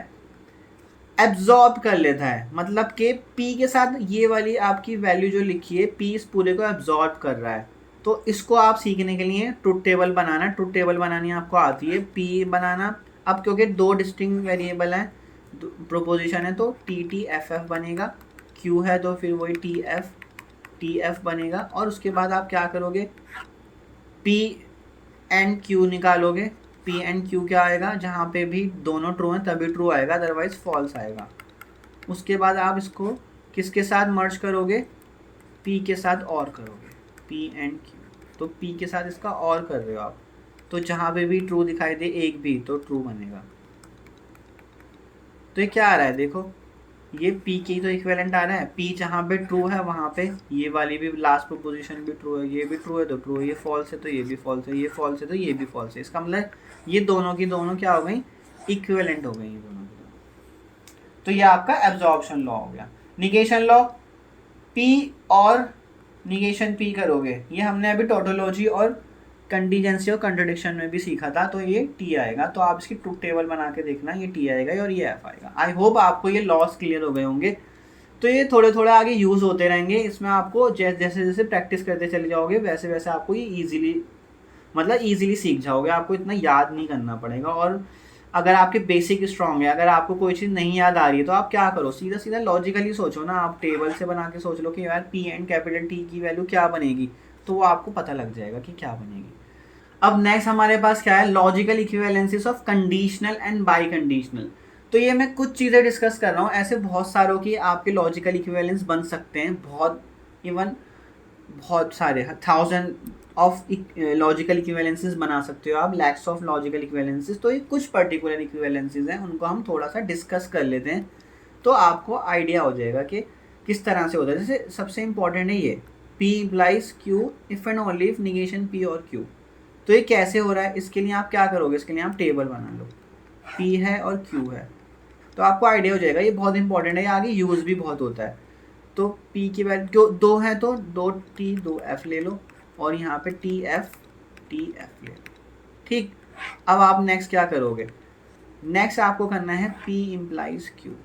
एब्जॉर्ब कर लेता है, मतलब कि P के साथ ये वाली आपकी वैल्यू जो लिखी है, P इस पूरे को एब्जॉर्ब कर रहा है। तो इसको आप सीखने के लिए ट्रुथ टेबल बनाना, ट्रुथ टेबल बनानी आपको आती है, P बनाना। अब क्योंकि दो डिस्टिंक्ट वेरिएबल हैं, प्रोपोजिशन है, तो TTFF बनेगा, Q है तो फिर वही TF बनेगा, और उसके बाद आप क्या करोगे, P एंड Q निकालोगे। P एंड Q क्या आएगा, जहाँ पे भी दोनों ट्रू हैं तभी ट्रू आएगा, अदरवाइज फॉल्स आएगा। उसके बाद आप इसको किसके साथ मर्ज करोगे, P के साथ और करोगे, P एंड Q, तो P के साथ इसका और कर रहे हो आप, तो जहाँ पे भी ट्रू दिखाई दे एक भी, तो ट्रू बनेगा। तो ये क्या आ रहा है देखो, ये P की तो इक्विवेलेंट आ रहा है, P जहाँ पे ट्रू है वहाँ पे ये वाली भी लास्ट प्रोपोजिशन भी ट्रू है, ये भी ट्रू है तो ट्रू है, ये फॉल्स है तो ये भी फॉल्स है, ये फॉल्स है तो ये भी फॉल्स है। इसका मतलब ये दोनों की दोनों क्या हो गई, इक्विवेलेंट हो गई ये दोनों की दोनों। तो ये आपका एब्जॉर्प्शन लॉ हो गया। निगेशन लॉ, P और निगेशन P करोगे, ये हमने अभी टोटोलॉजी और कंटीजेंसी और कंट्रडिक्शन में भी सीखा था, तो ये T आएगा। तो आप इसकी ट्रुथ टेबल बना के देखना, ये T आएगा और ये F आएगा। आई होप आपको ये लॉस क्लियर हो गए होंगे। तो ये थोड़े थोड़े आगे यूज़ होते रहेंगे, इसमें आपको जैसे जैसे प्रैक्टिस करते चले जाओगे वैसे वैसे आपको ये ईजिली, मतलब ईजिली सीख जाओगे, आपको इतना याद नहीं करना पड़ेगा। और अगर आपके बेसिक स्ट्रॉन्ग है, अगर आपको कोई चीज़ नहीं याद आ रही है तो आप क्या करो, सीधा सीधा लॉजिकली सोचो ना, आप टेबल से बना के सोच लो कि यार P एंड कैपिटल T की वैल्यू क्या बनेगी, तो वो आपको पता लग जाएगा कि क्या बनेगी। अब नेक्स्ट हमारे पास क्या है, logical equivalences of conditional and biconditional. तो ये मैं कुछ चीज़ें डिस्कस कर रहा हूँ, ऐसे बहुत सारों की आपके लॉजिकल इक्विवेलेंस बन सकते हैं, बहुत इवन बहुत सारे 1000 ऑफ लॉजिकल इक्विवेलेंसेस बना सकते हो आप, लैक्स ऑफ लॉजिकल इक्विवेलेंसेस। तो ये कुछ पर्टिकुलर इक्विवेलेंसेस हैं, उनको हम थोड़ा सा डिस्कस कर लेते हैं, तो आपको आइडिया हो जाएगा कि किस तरह से होता है। जैसे सबसे इंपॉर्टेंट है ये P implies Q if and only if negation P और Q। तो ये कैसे हो रहा है, इसके लिए आप क्या करोगे, इसके लिए आप टेबल बना लो, P है और Q है, तो आपको आइडिया हो जाएगा। ये बहुत इंपॉर्टेंट है, ये आगे यूज़ भी बहुत होता है। तो P की वैल्यू दो है तो 2T 2F ले लो, और यहाँ पे TF ले लो, ठीक। अब आप नेक्स्ट क्या करोगे, नेक्स्ट आपको करना है P implies Q।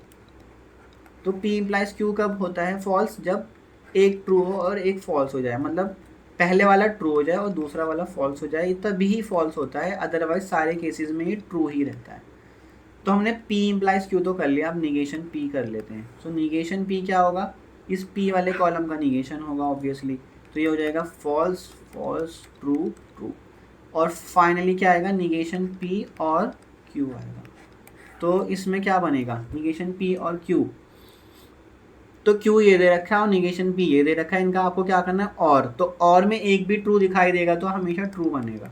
तो P implies Q कब होता है फॉल्स, जब एक ट्रू हो और एक फॉल्स हो जाए, मतलब पहले वाला ट्रू हो जाए और दूसरा वाला फॉल्स हो जाए, तभी ही फॉल्स होता है, अदरवाइज सारे केसेस में ये ट्रू ही रहता है। तो हमने P implies Q तो कर लिया, अब निगेशन P कर लेते हैं। सो निगेशन P क्या होगा, इस P वाले कॉलम का निगेशन होगा ऑब्वियसली, तो ये हो जाएगा फॉल्स फॉल्स ट्रू ट्रू, और फाइनली क्या आएगा, निगेशन P और Q आएगा। तो इसमें क्या बनेगा, निगेशन P और Q, तो Q ये दे रखा है और निगेशन P ये दे रखा है, इनका आपको क्या करना है, और में एक भी ट्रू दिखाई देगा तो हमेशा ट्रू बनेगा,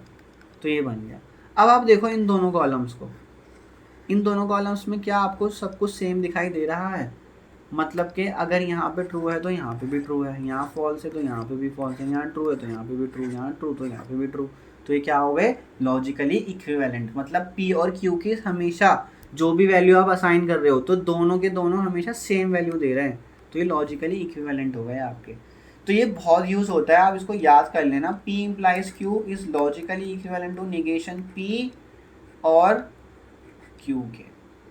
तो ये बन गया। अब आप देखो इन दोनों कॉलम्स को, इन दोनों कॉलम्स में क्या आपको सब कुछ सेम दिखाई दे रहा है, मतलब कि अगर यहाँ पे ट्रू है तो यहाँ पे भी ट्रू है, यहाँ फॉल्स है तो यहाँ पे भी फॉल्स है, यहाँ ट्रू है तो यहाँ पे भी ट्रू, यहाँ ट्रू तो यहाँ पे भी ट्रू। तो ये क्या हो गए, लॉजिकली इक्विवेलेंट, मतलब P और Q की हमेशा जो भी वैल्यू आप असाइन कर रहे हो तो दोनों के दोनों हमेशा सेम वैल्यू दे रहे हैं, तो ये लॉजिकली इक्विवेलेंट हो गए आपके। तो ये बहुत यूज़ होता है, आप इसको याद कर लेना, P implies Q is logically equivalent to negation P और Q के,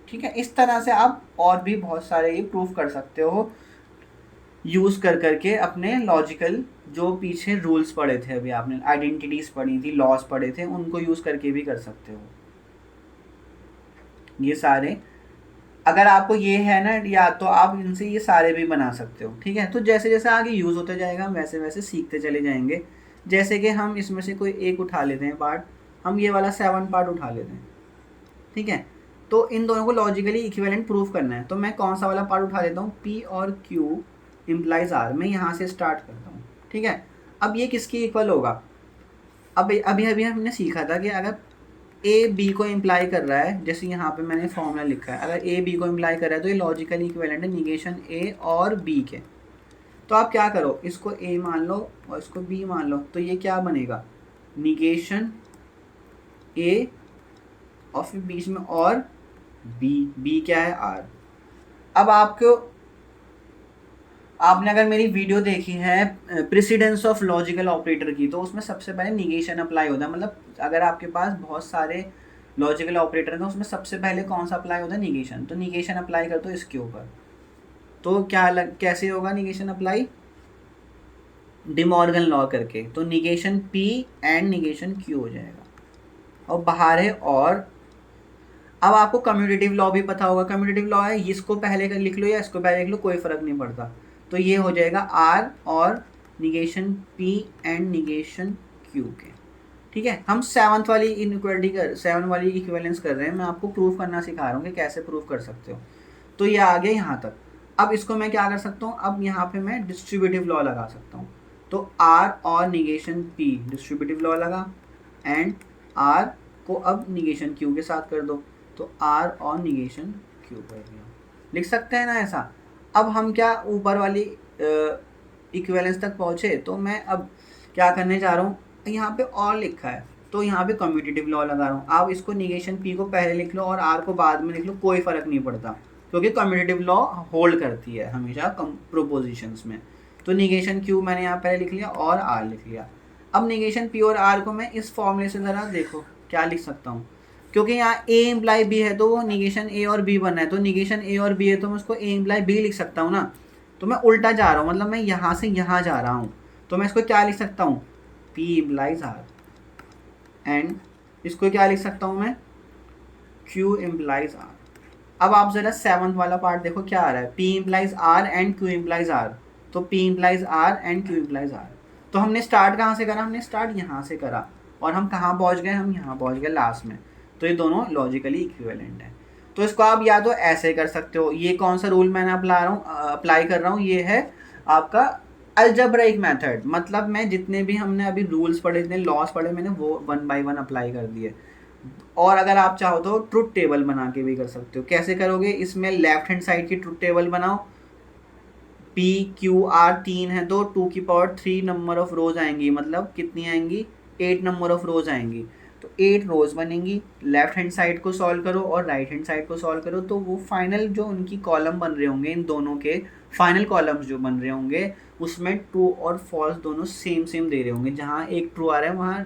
ठीक है। इस तरह से आप और भी बहुत सारे ये प्रूफ कर सकते हो। यूज़ कर करके अपने लॉजिकल जो पीछे रूल्स पढ़े थे, अभी आपने आइडेंटिटीज़ पढ़ी थी, लॉस पढ़े थे, उनको यूज़ करके भी कर सकते हो ये सारे। अगर आपको ये है ना या तो आप इनसे ये सारे भी बना सकते हो, ठीक है। तो जैसे जैसे आगे यूज़ होते जाएगा हम वैसे वैसे सीखते चले जाएंगे। जैसे कि हम इसमें से कोई एक उठा लेते हैं पार्ट, हम ये वाला 7 पार्ट उठा लेते हैं, ठीक है। तो इन दोनों को लॉजिकली इक्विवेलेंट प्रूफ करना है, तो मैं कौन सा वाला पार्ट उठा लेता हूँ, P और Q इम्प्लाइज R। मैं यहाँ से स्टार्ट करता हूँ, ठीक है। अब ये किसकी इक्वल होगा, अब अभी अभी हमने सीखा था कि अगर ए बी को इम्प्लाई कर रहा है, जैसे यहाँ पे मैंने फॉर्मूला लिखा है, अगर ए बी को इम्प्लाई कर रहा है तो ये लॉजिकली इक्विवेलेंट है निगेशन ए और बी के। तो आप क्या करो, इसको ए मान लो और इसको बी मान लो, तो ये क्या बनेगा, निगेशन ए और फिर बीच में और बी क्या है आर। अब आपने अगर मेरी वीडियो देखी है प्रेसिडेंस ऑफ लॉजिकल ऑपरेटर की, तो उसमें सबसे पहले निगेशन अप्लाई होता है। मतलब अगर आपके पास बहुत सारे लॉजिकल ऑपरेटर हैं उसमें सबसे पहले कौन सा अप्लाई होता है, निगेशन। तो निगेशन अप्लाई कर दो इसके ऊपर, तो कैसे होगा निगेशन अप्लाई, डिमॉर्गन लॉ करके। तो negation P and negation Q हो जाएगा और बाहर है और। अब आपको कम्यूटेटिव लॉ भी पता होगा, कम्यूटेटिव लॉ है, इसको पहले लिख लो या इसको पहले लिख लो, कोई फ़र्क नहीं पड़ता। तो ये हो जाएगा आर और negation P and negation Q के, ठीक है। हम 7th वाली इनइक्वालिटी 7 वाली इक्विवेलेंस कर रहे हैं, मैं आपको प्रूफ करना सिखा रहा हूँ कि कैसे प्रूफ कर सकते हो। तो ये आ गया यहाँ तक। अब इसको मैं क्या कर सकता हूँ, अब यहाँ पे मैं डिस्ट्रीब्यूटिव लॉ लगा सकता हूँ। तो आर और निगेशन पी डिस्ट्रीब्यूटिव लॉ लगा, एंड आर को अब निगेशन क्यू के साथ कर दो, तो आर और निगेशन क्यू कर दिया, लिख सकते हैं ना ऐसा। अब हम क्या ऊपर वाली इक्विवेलेंस तक पहुँचे, तो मैं अब क्या करने जा रहा हूँ, यहाँ पे और लिखा है तो यहाँ पे कम्यूटेटिव लॉ लगा रहा हूँ। आप इसको निगेशन पी को पहले लिख लो और आर को बाद में लिख लो, कोई फ़र्क नहीं पड़ता, क्योंकि कम्यूटेटिव लॉ होल्ड करती है हमेशा प्रोपोजिशंस में। तो निगेशन क्यू मैंने यहाँ पहले लिख लिया और आर लिख लिया। अब निगेशन पी और आर को मैं इस फॉर्मूले से ज़रा देखो क्या लिख सकता हूँ, क्योंकि यहाँ ए इम्प्लाई बी है तो वो निगेशन ए और बी बनना है, तो निगेशन ए और बी है तो मैं उसको ए इम्प्लाई बी लिख सकता हूँ ना। तो मैं उल्टा जा रहा हूँ, मतलब मैं यहाँ से यहाँ जा रहा हूँ, तो मैं इसको क्या लिख सकता हूँ, पी इम्प्लाइज आर, एंड इसको क्या लिख सकता हूँ मैं, क्यू इम्प्लाइज आर। अब आप ज़रा 7th वाला पार्ट देखो क्या आ रहा है, P implies R and Q implies R. तो P implies R and Q implies R. तो हमने स्टार्ट कहाँ से करा, हमने स्टार्ट यहाँ से करा और हम कहाँ पहुँच गए, हम यहाँ पहुँच गए लास्ट में। तो ये दोनों लॉजिकली इक्विवेलेंट है। तो इसको आप या तो ऐसे कर सकते हो, ये कौन सा रूल मैंने अप्लाई कर रहा हूँ, ये है आपका अलजेब्राइक मेथड। मतलब मैं जितने भी हमने अभी रूल्स पढ़े, जितने लॉस पढ़े, मैंने वो 1 by 1 अप्लाई कर दिए। और अगर आप चाहो तो ट्रुथ टेबल बना के भी कर सकते हो। कैसे करोगे, इसमें लेफ्ट हैंड साइड की ट्रुथ टेबल बनाओ, पी क्यू आर 3 है तो 2 की पावर 3 नंबर ऑफ रोज आएंगी, मतलब कितनी आएंगी, 8 नंबर ऑफ रोज आएंगी। तो 8 रोज बनेंगी, लेफ्ट हैंड साइड को सॉल्व करो और राइट हैंड साइड को सॉल्व करो, तो वो फाइनल जो उनकी कॉलम बन रहे होंगे, इन दोनों के फाइनल कॉलम्स जो बन रहे होंगे उसमें ट्रू और फॉल्स दोनों सेम सेम दे रहे होंगे। जहाँ एक ट्रू आ रहा है वहाँ,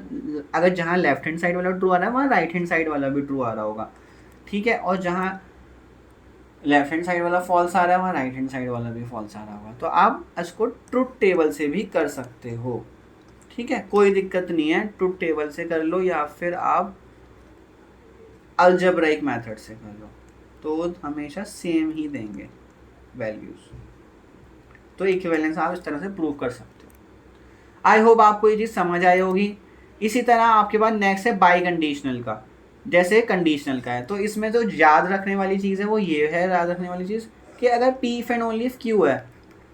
अगर जहाँ लेफ्ट हैंड साइड वाला ट्रू आ रहा है वहाँ राइट हैंड साइड वाला भी ट्रू आ रहा होगा, ठीक है। और जहाँ लेफ्ट हैंड साइड वाला फॉल्स आ रहा है वहाँ राइट हैंड साइड वाला भी फॉल्स आ रहा होगा। तो आप इसको ट्रुथ टेबल से भी कर सकते हो, ठीक है, कोई दिक्कत नहीं है। ट्रुथ टेबल से कर लो या फिर आप अलजेब्राइक मेथड से कर लो, तो हमेशा सेम ही देंगे वैल्यूज। तो इक्विवेलेंस आप इस तरह से प्रूव कर सकते हो। आई होप आपको ये चीज़ समझ आई होगी। इसी तरह आपके पास नेक्स्ट है बाई कंडीशनल का, जैसे कंडीशनल का है। तो इसमें जो याद रखने वाली चीज़ है वो ये है, याद रखने वाली चीज़ कि अगर P if and only if Q है,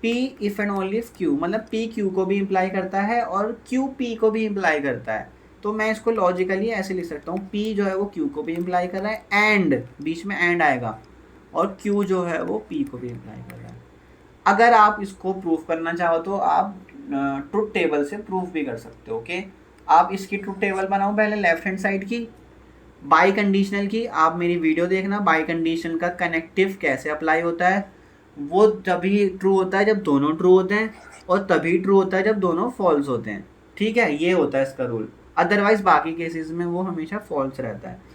P if and only if Q, मतलब P Q को भी इम्प्लाई करता है और Q P को भी इम्प्लाई करता है। तो मैं इसको लॉजिकली ऐसे लिख सकता हूँ, P जो है वो Q को भी इम्प्लाई कर रहा है, एंड बीच में एंड आएगा, और Q जो है वो P को भी इम्प्लाई कर रहा है। अगर आप इसको प्रूफ करना चाहो तो आप ट्रुथ टेबल से प्रूफ भी कर सकते हो। ओके, आप इसकी ट्रुथ टेबल बनाओ पहले लेफ्ट हैंड साइड की, बाई कंडीशनल की आप मेरी वीडियो देखना, बाई कंडीशनल का कनेक्टिव कैसे अप्लाई होता है। वो तभी ट्रू होता है जब दोनों ट्रू होते हैं, और तभी ट्रू होता है जब दोनों फॉल्स होते हैं, ठीक है, ये होता है इसका रूल। अदरवाइज बाकी केसेस में वो हमेशा फॉल्स रहता है।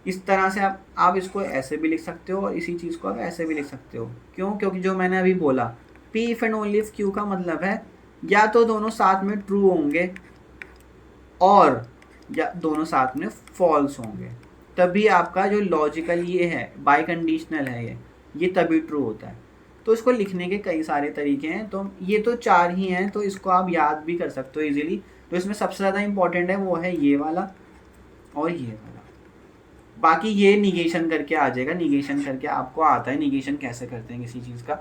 इस तरह से आप इसको ऐसे भी लिख सकते हो और इसी चीज़ को आप ऐसे भी लिख सकते हो। क्यों, क्योंकि जो मैंने अभी बोला P if and only if Q का मतलब है या तो दोनों साथ में ट्रू होंगे और या दोनों साथ में फॉल्स होंगे, तभी आपका जो लॉजिकल ये है बाई कंडीशनल है ये तभी ट्रू होता है। तो इसको लिखने के कई सारे तरीके हैं, तो ये तो 4 ही हैं, तो इसको आप याद भी कर सकते हो इजीली। तो इसमें सबसे ज़्यादा इंपॉर्टेंट है वो है ये वाला और ये वाला, बाकी ये निगेशन करके आ जाएगा, निगेशन करके आपको आता है निगेशन कैसे करते हैं किसी चीज़ का।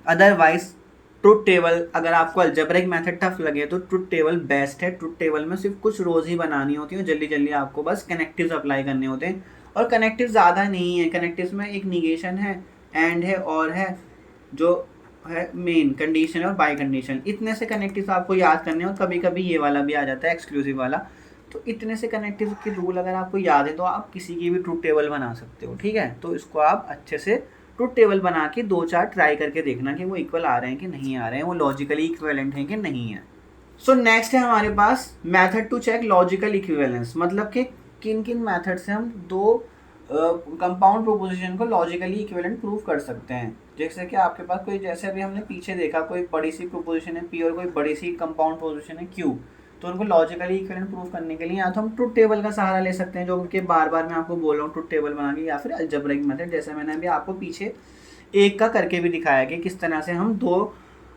अदरवाइज ट्रुथ टेबल, अगर आपको अलजेब्रिक मेथड टफ लगे तो ट्रुथ टेबल बेस्ट है। ट्रुथ टेबल में सिर्फ कुछ रोज ही बनानी होती है, जल्दी जल्दी आपको बस कनेक्टिव्स अप्लाई करने होते हैं, और कनेक्टिव ज़्यादा नहीं है। कनेक्टिव्स में एक निगेशन है, एंड है, और है जो है मेन कंडीशन और बाय कंडीशन। इतने से कनेक्टिव्स आपको याद करने, और कभी कभी ये वाला भी आ जाता है एक्सक्लूसिव वाला। तो इतने से कनेक्टिव के रूल अगर आपको याद है तो आप किसी की भी ट्रुथ टेबल बना सकते हो, ठीक है। तो इसको आप अच्छे से ट्रुथ टेबल बना के 2-4 ट्राई करके देखना कि वो इक्वल आ रहे हैं कि नहीं आ रहे हैं, वो लॉजिकली इक्विवेलेंट हैं कि नहीं है। सो नेक्स्ट है हमारे पास method to check logical equivalence, मतलब कि किन किन मेथड से हम दो कंपाउंड प्रोपोजिशन को लॉजिकली इक्विवेलेंट प्रूव कर सकते हैं। जैसे कि आपके पास कोई, जैसे अभी हमने पीछे देखा, कोई बड़ी सी प्रोपोजिशन है पी और कोई बड़ी सी कंपाउंड प्रोपोजिशन है क्यू, तो उनको लॉजिकली इक्विवेलेंट प्रूव करने के लिए या तो हम ट्रुथ टेबल का सहारा ले सकते हैं, जो उनके बार बार मैं आपको बोल रहा हूँ ट्रुथ टेबल बना के, या फिर अलजेब्रिक मेथड, जैसे मैंने अभी आपको पीछे एक का करके भी दिखाया कि किस तरह से हम दो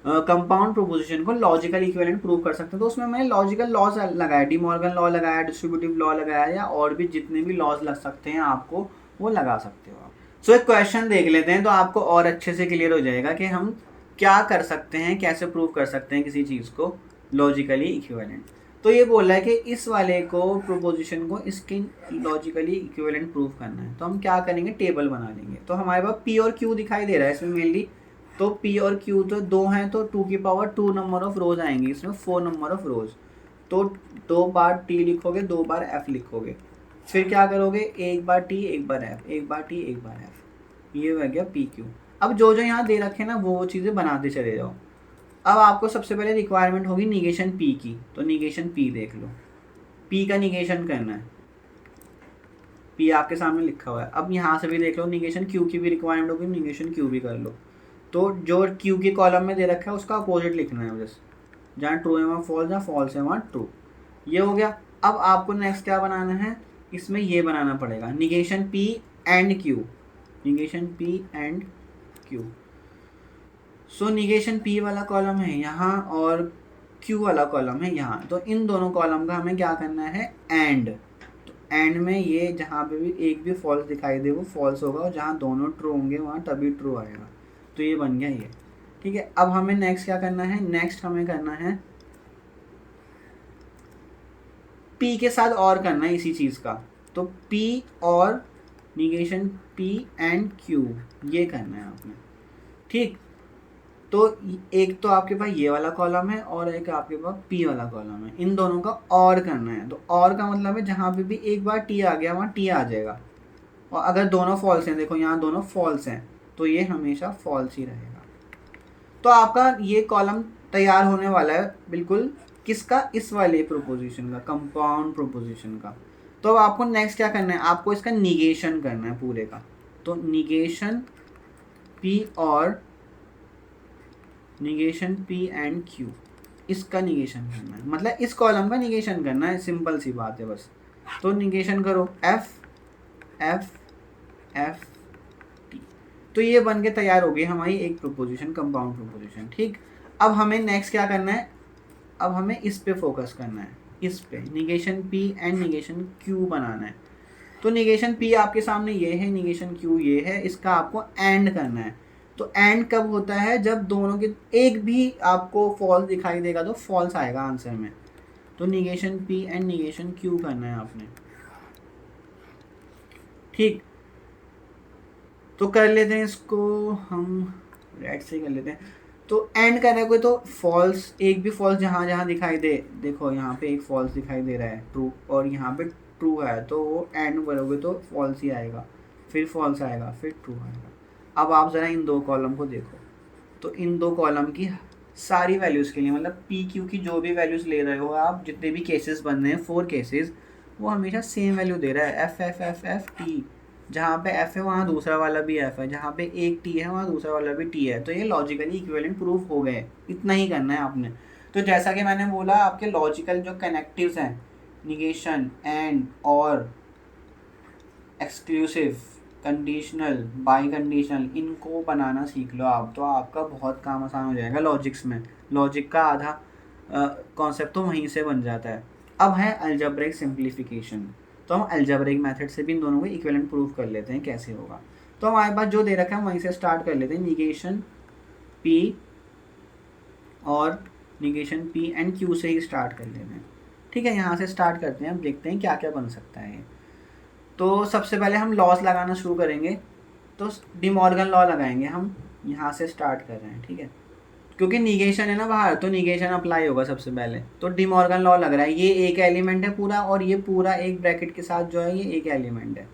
कंपाउंड प्रोपोजिशन को लॉजिकल इक्विवेलेंट प्रूव कर सकते हैं। तो उसमें मैंने लॉजिकल लॉज लगाया, डी मॉर्गन लॉ लगाया, डिस्ट्रीब्यूटिव लॉ लगाया, या और भी जितने भी लॉज लग सकते हैं आपको वो लगा सकते हो आप। सो एक क्वेश्चन देख लेते हैं तो आपको और अच्छे से क्लियर हो जाएगा कि हम क्या कर सकते हैं, कैसे प्रूव कर सकते हैं किसी चीज़ को लॉजिकली इक्विवेलेंट। तो ये बोल रहा है कि इस वाले को प्रोपोजिशन को इसके लॉजिकली इक्विवेलेंट प्रूव करना है, तो हम क्या करेंगे, टेबल बना लेंगे। तो हमारे पास पी और क्यू दिखाई दे रहा है इसमें मेनली, तो पी और क्यू तो 2 हैं, तो 2 की पावर 2 नंबर ऑफ रोज आएंगी, इसमें 4 नंबर ऑफ रोज। तो 2 बार टी लिखोगे, 2 बार एफ लिखोगे, फिर क्या करोगे, एक बार टी एक बार एफ, एक बार टी एक बार एफ, ये हो गया पी क्यू। अब जो जो यहाँ दे रखे ना वो चीज़ें बनाते चले जाओ। अब आपको सबसे पहले रिक्वायरमेंट होगी निगेशन पी की, तो निगेशन पी देख लो, पी का निगेशन करना है, पी आपके सामने लिखा हुआ है। अब यहाँ से भी देख लो निगेशन क्यू की भी रिक्वायरमेंट होगी, निगेशन क्यू भी कर लो। तो जो क्यू के कॉलम में दे रखा है उसका अपोजिट लिखना है, जैसे जहाँ ट्रू है वहाँ फॉल्स, जहाँ फॉल्स है वहाँ ट्रू, ये हो गया। अब आपको नेक्स्ट क्या बनाना है, इसमें ये बनाना पड़ेगा negation P and Q, negation P and Q. So negation P वाला कॉलम है यहाँ और क्यू वाला कॉलम है यहाँ, तो इन दोनों कॉलम का हमें क्या करना है, एंड। तो एंड में ये जहाँ पे भी एक भी फॉल्स दिखाई दे वो फॉल्स होगा, और जहाँ दोनों ट्रू होंगे वहाँ तभी ट्रू आएगा। तो ये बन गया ये, ठीक है। अब हमें नेक्स्ट क्या करना है, नेक्स्ट हमें करना है पी के साथ और करना है इसी चीज़ का, तो पी और निगेशन पी एंड क्यू ये करना है आपने, ठीक। तो एक तो आपके पास ये वाला कॉलम है और एक आपके पास पी वाला कॉलम है, इन दोनों का और करना है। तो और का मतलब है जहाँ पे भी एक बार टी आ गया वहाँ टी आ जाएगा, और अगर दोनों फॉल्स हैं, देखो यहाँ दोनों फॉल्स हैं, तो ये हमेशा फॉल्स ही रहेगा। तो आपका ये कॉलम तैयार होने वाला है बिल्कुल किसका, इस वाले प्रोपोजिशन का, कंपाउंड प्रोपोजिशन का। तो अब आपको नेक्स्ट क्या करना है, आपको इसका निगेशन करना है पूरे का। तो निगेशन पी और निगेशन पी एंड क्यू, इसका निगेशन करना है, मतलब इस कॉलम का निगेशन करना है, सिंपल सी बात है बस। तो निगेशन करो एफ एफ एफ टी, तो ये बन के तैयार हो गई हमारी एक प्रोपोजिशन, कंपाउंड प्रोपोजिशन, ठीक। अब हमें नेक्स्ट क्या करना है, अब हमें इस पे फोकस करना है, इस पे negation P and negation Q बनाना है। तो निगेशन पी आपके सामने ये है, निगेशन क्यू ये है, इसका आपको एंड करना है। तो एंड कब होता है, जब दोनों के एक भी आपको फॉल्स दिखाई देगा तो फॉल्स आएगा आंसर में। तो negation P and negation Q करना है आपने, ठीक। तो कर लेते हैं इसको हम राइट से कर लेते हैं। तो एंड करने को तो फॉल्स, एक भी फॉल्स जहाँ जहाँ दिखाई दे, देखो यहाँ पे एक फॉल्स दिखाई दे रहा है ट्रू, और यहाँ पे ट्रू है, तो वो एंड करोगे तो फॉल्स ही आएगा, फिर फॉल्स आएगा, फिर ट्रू आएगा। अब आप ज़रा इन दो कॉलम को देखो, तो इन दो कॉलम की सारी वैल्यूज़ के लिए, मतलब पी क्यू की जो भी वैल्यूज़ ले रहे हो आप, जितने भी केसेस बन रहे हैं 4 केसेस, वो हमेशा सेम वैल्यू दे रहा है, F F F F T. जहाँ पे एफ है वहाँ दूसरा वाला भी एफ है, जहाँ पे एक टी है वहाँ दूसरा वाला भी टी है, तो ये लॉजिकली इक्विवेलेंट प्रूफ हो गए। इतना ही करना है आपने। तो जैसा कि मैंने बोला, आपके लॉजिकल जो कनेक्टिव्स हैं, निगेशन, एंड, और, एक्सक्लूसिव, कंडीशनल, बाई कंडीशनल, इनको बनाना सीख लो आप, तो आपका बहुत काम आसान हो जाएगा लॉजिक्स में। लॉजिक का आधा कॉन्सेप्ट तो वहीं से बन जाता है। अब है अलजेब्रिक सिंप्लीफिकेशन। तो हम अलजेब्रिक मेथड से भी इन दोनों को इक्विवेलेंट प्रूफ कर लेते हैं कैसे होगा। तो हमारे पास जो दे रखा है वहीं से स्टार्ट कर लेते हैं। निगेशन पी और निगेशन पी एंड क्यू से ही स्टार्ट कर लेते हैं। ठीक है, यहाँ से स्टार्ट करते हैं। अब देखते हैं क्या क्या बन सकता है। तो सबसे पहले हम लॉस लगाना शुरू करेंगे। तो डिमॉर्गन लॉ लगाएंगे हम, यहाँ से स्टार्ट कर रहे हैं। ठीक है, क्योंकि निगेशन है ना बाहर, तो निगेशन अप्लाई होगा सबसे पहले। तो डिमॉर्गन लॉ लग रहा है, ये एक एलिमेंट है पूरा, और ये पूरा एक ब्रैकेट के साथ जो है ये एक एलिमेंट है।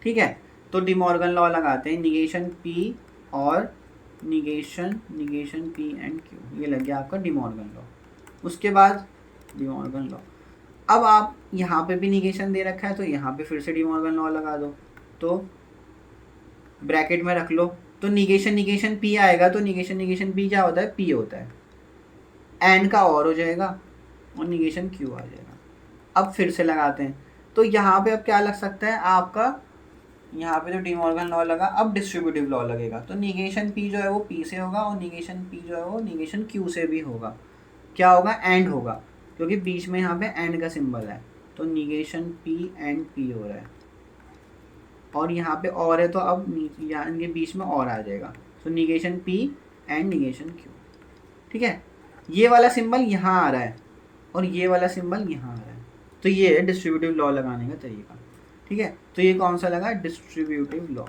ठीक है, तो डिमॉर्गन लॉ लगाते हैं। निगेशन पी और निगेशन पी एंड क्यू, ये लग गया आपका डिमॉर्गन लॉ। उसके बाद डिमॉर्गन लॉ, अब आप यहाँ पे भी निगेशन दे रखा है, तो यहाँ पे फिर से डिमॉर्गन लॉ लगा दो। तो ब्रैकेट में रख लो, तो निगेशन पी आएगा, तो निगेशन पी क्या होता है, पी होता है। एंड का और हो जाएगा और निगेशन क्यू आ जाएगा। अब फिर से लगाते हैं, तो यहाँ पे अब क्या लग सकता है आपका, यहाँ पे तो डिमॉर्गन लॉ लगा, अब डिस्ट्रीब्यूटिव लॉ लगेगा। तो निगेशन पी जो है वो पी से होगा, और निगेशन पी जो है वो निगेशन क्यू से भी होगा। क्या होगा, एंड होगा, क्योंकि बीच में यहाँ पे एंड का सिंबल है। तो निगेशन पी एंड पी हो रहा है, और यहाँ पे और है, तो अब यहाँ इनके बीच में और आ जाएगा। तो negation P and negation Q. ठीक है, ये वाला सिंबल यहाँ आ रहा है और ये वाला सिंबल यहाँ आ रहा है। तो ये है डिस्ट्रीब्यूटिव लॉ लगाने का तरीका। ठीक है, तो ये कौन सा लगा, डिस्ट्रीब्यूटिव लॉ।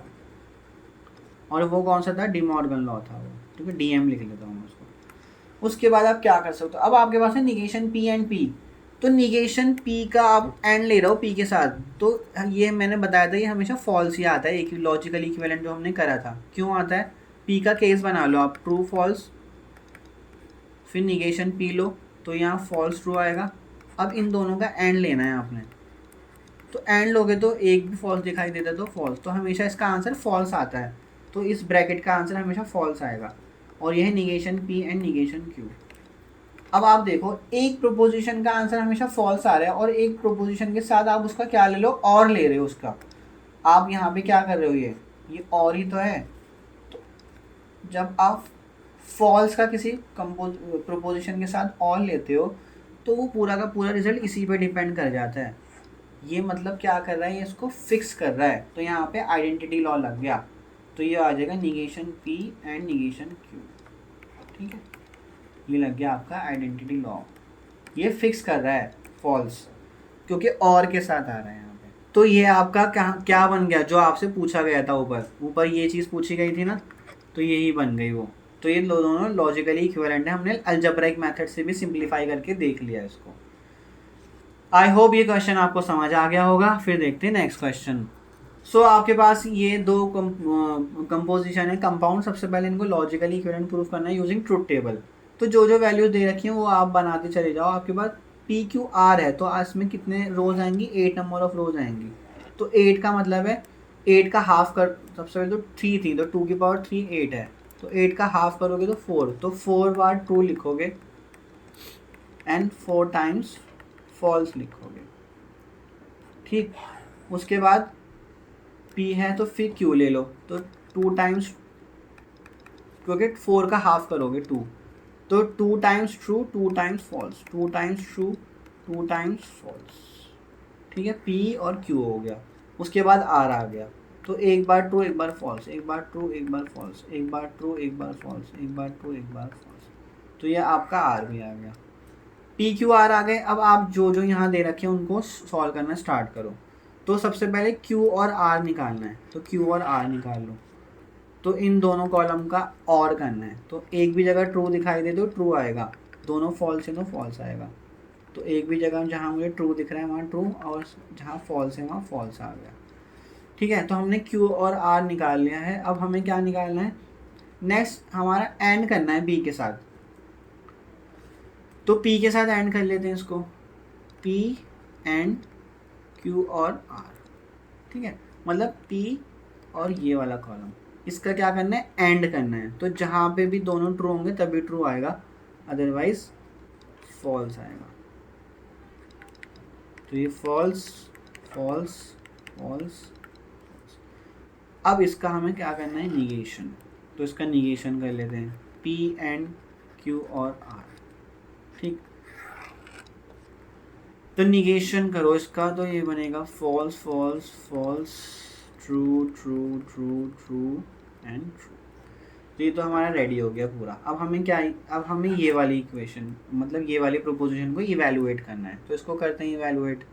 और वो कौन सा था, डिमॉर्गन लॉ था वो। ठीक है, डीएम लिख लेता हूँ उसको। उसके बाद आप क्या कर सकते हो, अब आपके पास है निगेशन पी एंड पी। तो निगेशन पी का आप एंड ले रहे हो पी के साथ, तो ये मैंने बताया था, ये हमेशा फॉल्स ही आता है। एक लॉजिकल इक्विवेलेंट जो हमने करा था, क्यों आता है, पी का केस बना लो आप, ट्रू फॉल्स, फिर निगेशन पी लो, तो यहाँ फॉल्स ट्रू आएगा। अब इन दोनों का एंड लेना है आपने, तो एंड लोगे तो एक भी फॉल्स दिखाई देता है, तो फॉल्स, तो हमेशा इसका आंसर फॉल्स आता है। तो इस ब्रैकेट का आंसर हमेशा फॉल्स आएगा, और यह है negation P and negation Q. अब आप देखो, एक प्रोपोजिशन का आंसर हमेशा फॉल्स आ रहा है, और एक प्रोपोजिशन के साथ आप उसका क्या ले लो, और ले रहे हो उसका। आप यहाँ पे क्या कर रहे हो, ये और ही तो है। तो जब आप फॉल्स का किसी प्रोपोजिशन के साथ और लेते हो, तो वो पूरा का पूरा रिजल्ट इसी पे डिपेंड कर जाता है। ये मतलब क्या कर रहा है, ये इसको फिक्स कर रहा है। तो यहाँ पे आइडेंटिटी लॉ लग गया, तो ये आ जाएगा negation P and negation Q. ठीक है, ये लग गया आपका आइडेंटिटी लॉ। ये फिक्स कर रहा है फॉल्स, क्योंकि और के साथ आ रहा है यहाँ पे। तो ये आपका क्या बन गया, जो आपसे पूछा गया था ऊपर ये चीज़ पूछी गई थी ना, तो यही बन गई वो। तो ये दोनों लॉजिकली इक्विवेलेंट है। हमने अलजेब्रिक मेथड से भी सिंप्लीफाई करके देख लिया इसको। आई होप ये क्वेश्चन आपको समझ आ गया होगा। फिर देखते हैं नेक्स्ट क्वेश्चन। सो आपके पास ये दो कंपोजिशन है, कंपाउंड। सबसे पहले इनको लॉजिकली इक्विवेलेंट प्रूफ करना है यूजिंग ट्रुथ टेबल। तो जो जो वैल्यूज दे रखी हैं वो आप बनाते चले जाओ। आपके पास पी क्यू आर है, तो इसमें कितने रोज आएंगी, 8 नंबर ऑफ रोज आएंगी। तो 8 का मतलब है 8 का हाफ कर, सबसे पहले तो 3 थी, तो 2 की पावर 3 8 है। तो 8 का हाफ करोगे तो 4, तो 4 बार ट्रू लिखोगे एंड 4 टाइम्स फॉल्स लिखोगे। ठीक, उसके बाद P है तो फिर Q ले लो, तो 2 टाइम्स, क्योंकि 4 का हाफ करोगे 2, तो 2 times true 2 times false, 2 times true 2 times false. ठीक है, P और Q हो गया। उसके बाद R आ गया, तो एक बार ट्रू एक बार फॉल्स, एक बार ट्रू एक बार फॉल्स, एक बार ट्रू एक बार फॉल्स, एक बार ट्रू एक बार फॉल्स। तो ये आपका R भी आ गया। P Q R आ गए। अब आप जो जो यहाँ दे रखे हैं उनको सॉल्व करना स्टार्ट करो। तो सबसे पहले Q और R निकालना है, तो Q और R निकाल लो। तो इन दोनों कॉलम का और करना है, तो एक भी जगह ट्रू दिखाई दे तो ट्रू आएगा, दोनों फॉल्स है तो फॉल्स आएगा। तो एक भी जगह जहाँ मुझे ट्रू दिख रहा है वहाँ ट्रू, और जहाँ फॉल्स है वहाँ फॉल्स आ गया। ठीक है, तो हमने Q और R निकाल लिया है। अब हमें क्या निकालना है, नेक्स्ट हमारा एंड करना है B के साथ। तो P के साथ एंड कर लेते हैं इसको, P एंड Q और R। ठीक है, मतलब P और ये वाला कॉलम, इसका क्या करना है, एंड करना है। तो जहाँ पे भी दोनों ट्रू होंगे तभी ट्रू आएगा, अदरवाइज फॉल्स आएगा। तो ये फॉल्स फॉल्स फॉल्स। अब इसका हमें क्या करना है, निगेशन। तो इसका निगेशन कर लेते हैं, पी एंड क्यू और आर। ठीक, तो निगेशन करो इसका, तो ये बनेगा false false false, true true true true and true. तो ये तो हमारा रेडी हो गया पूरा। अब हमें क्या, अब हमें ये वाली इक्वेशन, मतलब ये वाली प्रोपोजिशन को इवैल्यूएट करना है। तो इसको करते हैं इवैल्यूएट।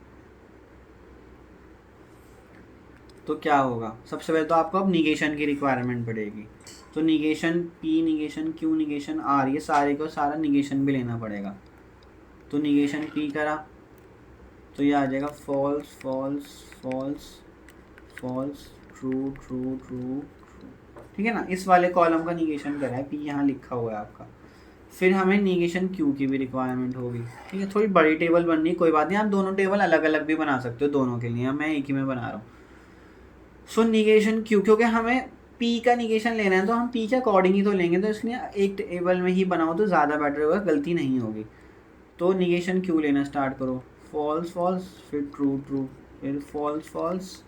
तो क्या होगा, सबसे पहले तो आपको अब निगेशन की रिक्वायरमेंट पड़ेगी। तो negation P, negation Q, negation R, ये सारे को सारा निगेशन भी लेना पड़ेगा। तो निगेशन पी करा तो ये आ जाएगा false false false false, true true true true. ठीक है ना, इस वाले कॉलम का निगेशन करा है, पी यहाँ लिखा हुआ है आपका। फिर हमें निगेशन क्यू की भी रिक्वायरमेंट होगी। ठीक है, थोड़ी बड़ी टेबल बननी, कोई बात नहीं, आप दोनों टेबल अलग अलग भी बना सकते हो दोनों के लिए, मैं एक ही में बना रहा हूँ। सो निगेशन क्यू, क्योंकि हमें पी का निगेशन लेना है तो हम पी के अकॉर्डिंग ही तो लेंगे, तो इसलिए एक टेबल में ही बनाओ तो ज़्यादा बेटर होगा, गलती नहीं होगी। तो निगेशन क्यू लेना स्टार्ट करो, फॉल्स फॉल्स, फिर ट्रू ट्रू, फिर false false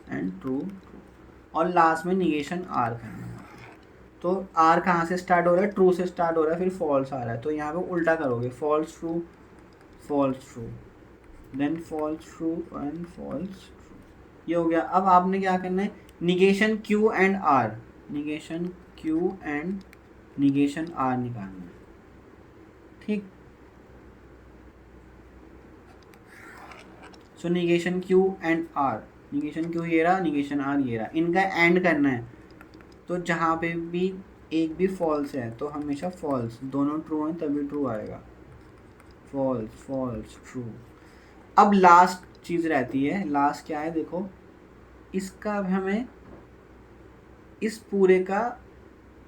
and true true, और लास्ट में निगेशन आर करना है। तो आर कहाँ से स्टार्ट हो रहा है, ट्रू से स्टार्ट हो रहा है, फिर फॉल्स आ रहा है। तो यहाँ पे उल्टा करोगे, false true then false true and false true, ये हो गया। अब आपने क्या करना है, negation Q and R, negation Q and negation R निकालना है। ठीक, so negation Q and R, negation Q ये रहा, निगेशन आर ये रहा, इनका एंड करना है। तो जहाँ पे भी एक भी फॉल्स है तो हमेशा फॉल्स, दोनों ट्रू हैं तभी ट्रू आएगा, फॉल्स फॉल्स ट्रू। अब लास्ट चीज़ रहती है, लास्ट क्या है देखो, इसका अब हमें इस पूरे का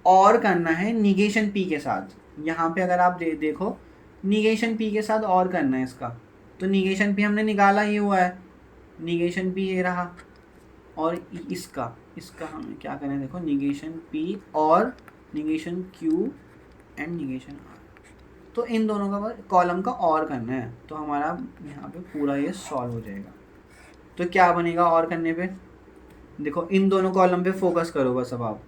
और करना है निगेशन पी के साथ। यहाँ पे अगर आप देखो, निगेशन पी के साथ और करना है इसका। तो निगेशन पी हमने निकाला ही हुआ है, निगेशन पी ये रहा, और इसका हमें क्या करना है देखो, निगेशन पी और negation Q and negation R. तो इन दोनों का कॉलम का और करना है, तो हमारा यहाँ पे पूरा ये सॉल्व हो जाएगा। तो क्या बनेगा और करने पे, देखो इन दोनों कॉलम पे फोकस करो बस। अब आप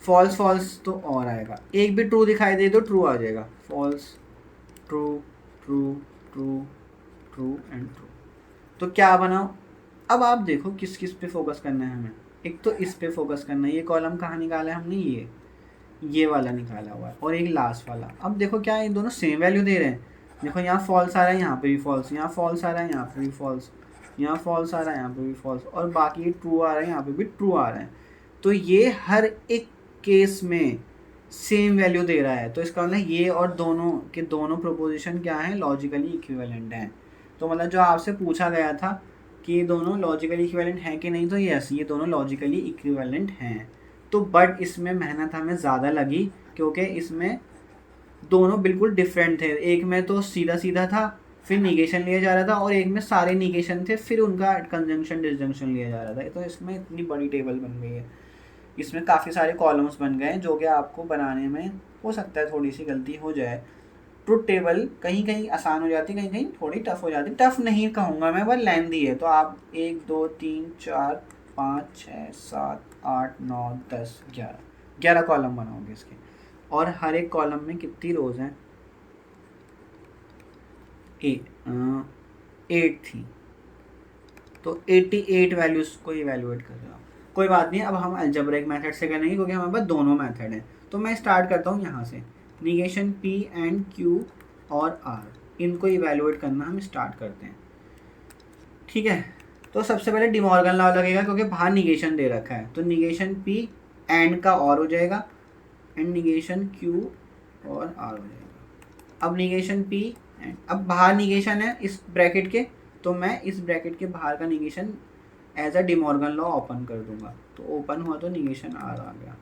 फॉल्स फॉल्स तो और आएगा, एक भी ट्रू दिखाई दे तो ट्रू आ जाएगा, false true true true true and true. तो क्या बनाओ, अब आप देखो किस किस पे फोकस करना है हमें। एक तो इस पे फोकस करना है, ये कॉलम कहाँ निकाला है हमने, ये वाला निकाला हुआ है, और एक लास्ट वाला। अब देखो क्या ये दोनों सेम वैल्यू दे रहे हैं, देखो यहाँ फॉल्स आ रहा है, यहाँ पे भी फॉल्स, यहाँ फॉल्स आ रहा है, यहाँ पे भी फॉल्स, यहाँ फॉल्स आ रहा है, यहाँ पे भी फॉल्स, और बाकी ट्रू आ रहा है, यहाँ पे भी ट्रू आ रहा है। तो ये हर एक केस में सेम वैल्यू दे रहा है। तो इसका मतलब ये और दोनों के दोनों प्रोपोजिशन क्या है, लॉजिकली इक्विवेलेंट हैं। तो मतलब जो आपसे पूछा गया था कि ये दोनों लॉजिकली इक्विवेलेंट हैं कि नहीं, तो यस, ये दोनों लॉजिकली इक्विवेलेंट हैं। तो बट इसमें मेहनत हमें ज़्यादा लगी, क्योंकि इसमें दोनों बिल्कुल डिफरेंट थे। एक में तो सीधा सीधा था, फिर निगेशन लिया जा रहा था, और एक में सारे निगेशन थे, फिर उनका कंजंक्शन डिसजंक्शन लिया जा रहा था। तो इसमें इतनी बड़ी टेबल बन गई है, इसमें काफ़ी सारे कॉलम्स बन गए हैं, जो कि आपको बनाने में हो सकता है थोड़ी सी गलती हो जाए। ट्रुथ टेबल कहीं कहीं आसान हो जाती है, कहीं कहीं थोड़ी टफ हो जाती है। टफ नहीं कहूँगा मैं, बस लेंथी है। तो आप 1 2 3 4 5 6 7 8 9 10 11 कॉलम बनाओगे इसके, और हर एक कॉलम में कितनी रोज हैं, 8 थी। तो 88 वैल्यूज़ को इवेलुएट कर रहा हूँ। कोई बात नहीं, अब हम अलजेब्रिक मेथड से करेंगे, क्योंकि हमारे पास दोनों मेथड हैं। तो मैं स्टार्ट करता हूँ यहाँ से, निगेशन पी एंड क्यू और आर, इनको इवेलुएट करना हम स्टार्ट करते हैं। ठीक है, तो सबसे पहले डिमॉर्गन लॉ लगेगा, क्योंकि बाहर निगेशन दे रखा है। तो निगेशन पी एंड का और हो जाएगा, एंड निगेशन क्यू और आर हो जाएगा। अब निगेशन पी एंड, अब बाहर निगेशन है इस ब्रैकेट के, तो मैं इस ब्रैकेट के बाहर का negation as a De Morgan law open कर दूंगा। तो ओपन हुआ तो निगेशन आर आ गया।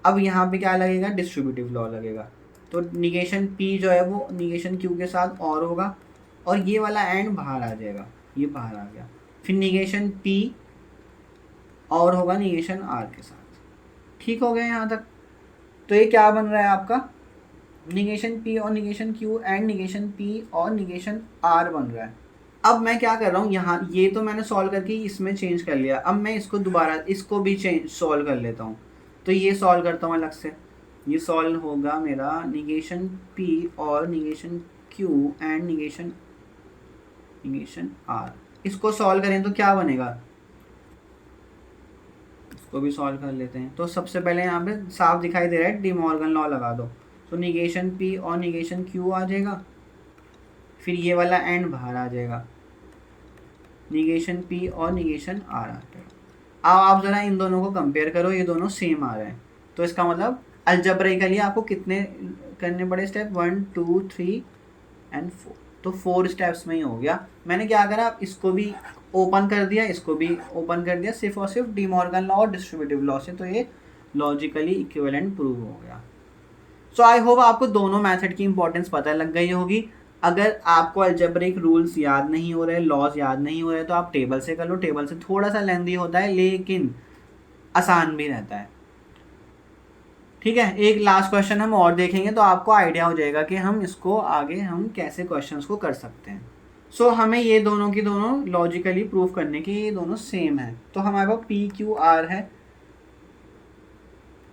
अब यहाँ पे क्या लगेगा, डिस्ट्रीब्यूटिव लॉ लगेगा। तो निगेशन पी जो है वो निगेशन क्यू के साथ और होगा, और ये वाला एंड बाहर आ जाएगा, ये बाहर आ गया। फिर निगेशन पी और होगा निगेशन आर के साथ। ठीक हो गया यहाँ तक। तो ये क्या बन रहा है आपका, निगेशन पी और negation Q and negation P और निगेशन आर बन रहा है। अब मैं क्या कर रहा हूँ यहाँ, ये तो मैंने सॉल्व करके इसमें चेंज कर लिया, अब मैं इसको दोबारा इसको भी चेंज सॉल्व कर लेता हूँ। तो ये सॉल्व करता हूँ अलग से, ये सॉल्व होगा मेरा निगेशन पी और negation Q and negation R. इसको सॉल्व करें तो क्या बनेगा, इसको भी सॉल्व कर लेते हैं। तो सबसे पहले यहाँ पे साफ दिखाई दे रहा है, डी मॉर्गन लॉ लगा दो। तो निगेशन पी और निगेशन क्यू आ जाएगा, फिर ये वाला एंड बाहर आ जाएगा, निगेशन पी और निगेशन आर आ जाएगा। अब आप ज़रा इन दोनों को कंपेयर करो, ये दोनों सेम आ रहे हैं। तो इसका मतलब अलजेब्रिकली आपको कितने करने पड़े स्टेप, 1 2 3 एंड 4। तो 4 स्टेप्स में ही हो गया। मैंने क्या करा, इसको भी ओपन कर दिया, इसको भी ओपन कर दिया, सिर्फ और सिर्फ डी मॉर्गन लॉ और डिस्ट्रीब्यूटिव लॉ से। तो ये लॉजिकली इक्विवेलेंट प्रूव हो गया। सो आई होप आपको दोनों मेथड की इंपॉर्टेंस पता लग गई होगी। अगर आपको अलजेब्रिक रूल्स याद नहीं हो रहे, लॉज याद नहीं हो रहे, तो आप टेबल से कर लो। टेबल से थोड़ा सा लेंदी होता है लेकिन आसान भी रहता है। ठीक है, एक लास्ट क्वेश्चन हम और देखेंगे तो आपको आइडिया हो जाएगा कि हम इसको आगे हम कैसे क्वेश्चंस को कर सकते हैं। सो हमें ये दोनों की दोनों लॉजिकली प्रूव करने की, ये दोनों सेम है। तो हमारे पास पी क्यू आर है,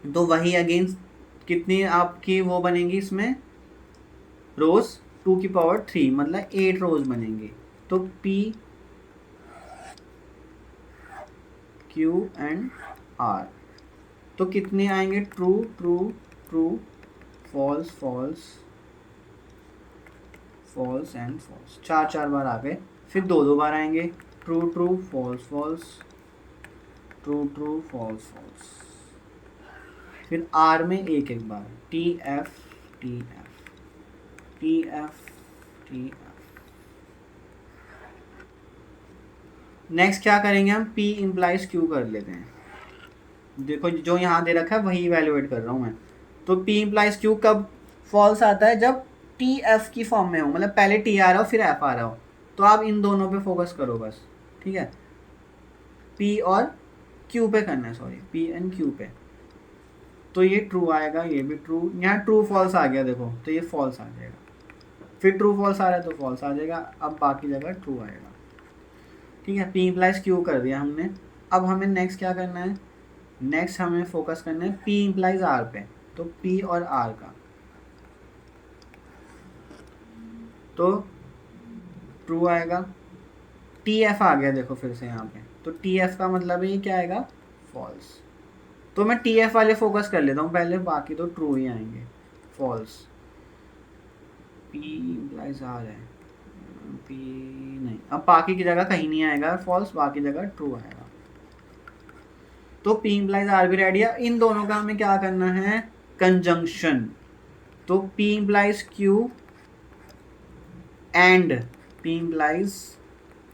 तो वही अगेन कितनी आपकी वो बनेंगी इसमें रोज, 2 की पावर 3 मतलब 8 रोज बनेंगे। तो P Q एंड R तो कितने आएंगे, true true true false false false and false, 4 बार आ गए। फिर 2 बार आएंगे, true true false false true true false false. फिर R में एक बार, T F T F T F T F. Next क्या करेंगे हम, P इम्प्लाइज Q कर लेते हैं। देखो जो यहाँ दे रखा है वही इवेल्युएट कर रहा हूँ मैं। तो P इम्प्लाइज Q कब फॉल्स आता है, जब टी एफ की फॉर्म में हो, मतलब पहले टी आ रहा हो फिर एफ आ रहा हो। तो आप इन दोनों पे फोकस करो बस, ठीक है। P और Q पे करना है, सॉरी P एंड Q पे। तो ये ट्रू आएगा, ये भी ट्रू, यहाँ ट्रू फॉल्स आ गया देखो, तो ये फॉल्स आ जाएगा। फिर ट्रू फॉल्स आ रहा है तो फॉल्स आ जाएगा, अब बाकी जगह ट्रू आएगा। ठीक है, P इम्प्लाइज Q कर दिया हमने। अब हमें नेक्स्ट क्या करना है, नेक्स्ट हमें फोकस करना है P इम्प्लाइज R पे। तो P और R का तो ट्रू आएगा। टी एफ आ गया देखो फिर से यहाँ पे, तो टी एफ का मतलब ये क्या आएगा, फॉल्स। तो मैं टी एफ वाले फोकस कर लेता हूँ पहले, बाकी तो ट्रू ही आएंगे, फॉल्स। P इम्प्लाइज आर है, P नहीं, अब बाकी की जगह कहीं नहीं आएगा फॉल्स, बाकी जगह ट्रू आएगा। तो P इम्प्लाइज आर भी रेडी है। इन दोनों का हमें क्या करना है, कंजंक्शन। तो P implies Q and P implies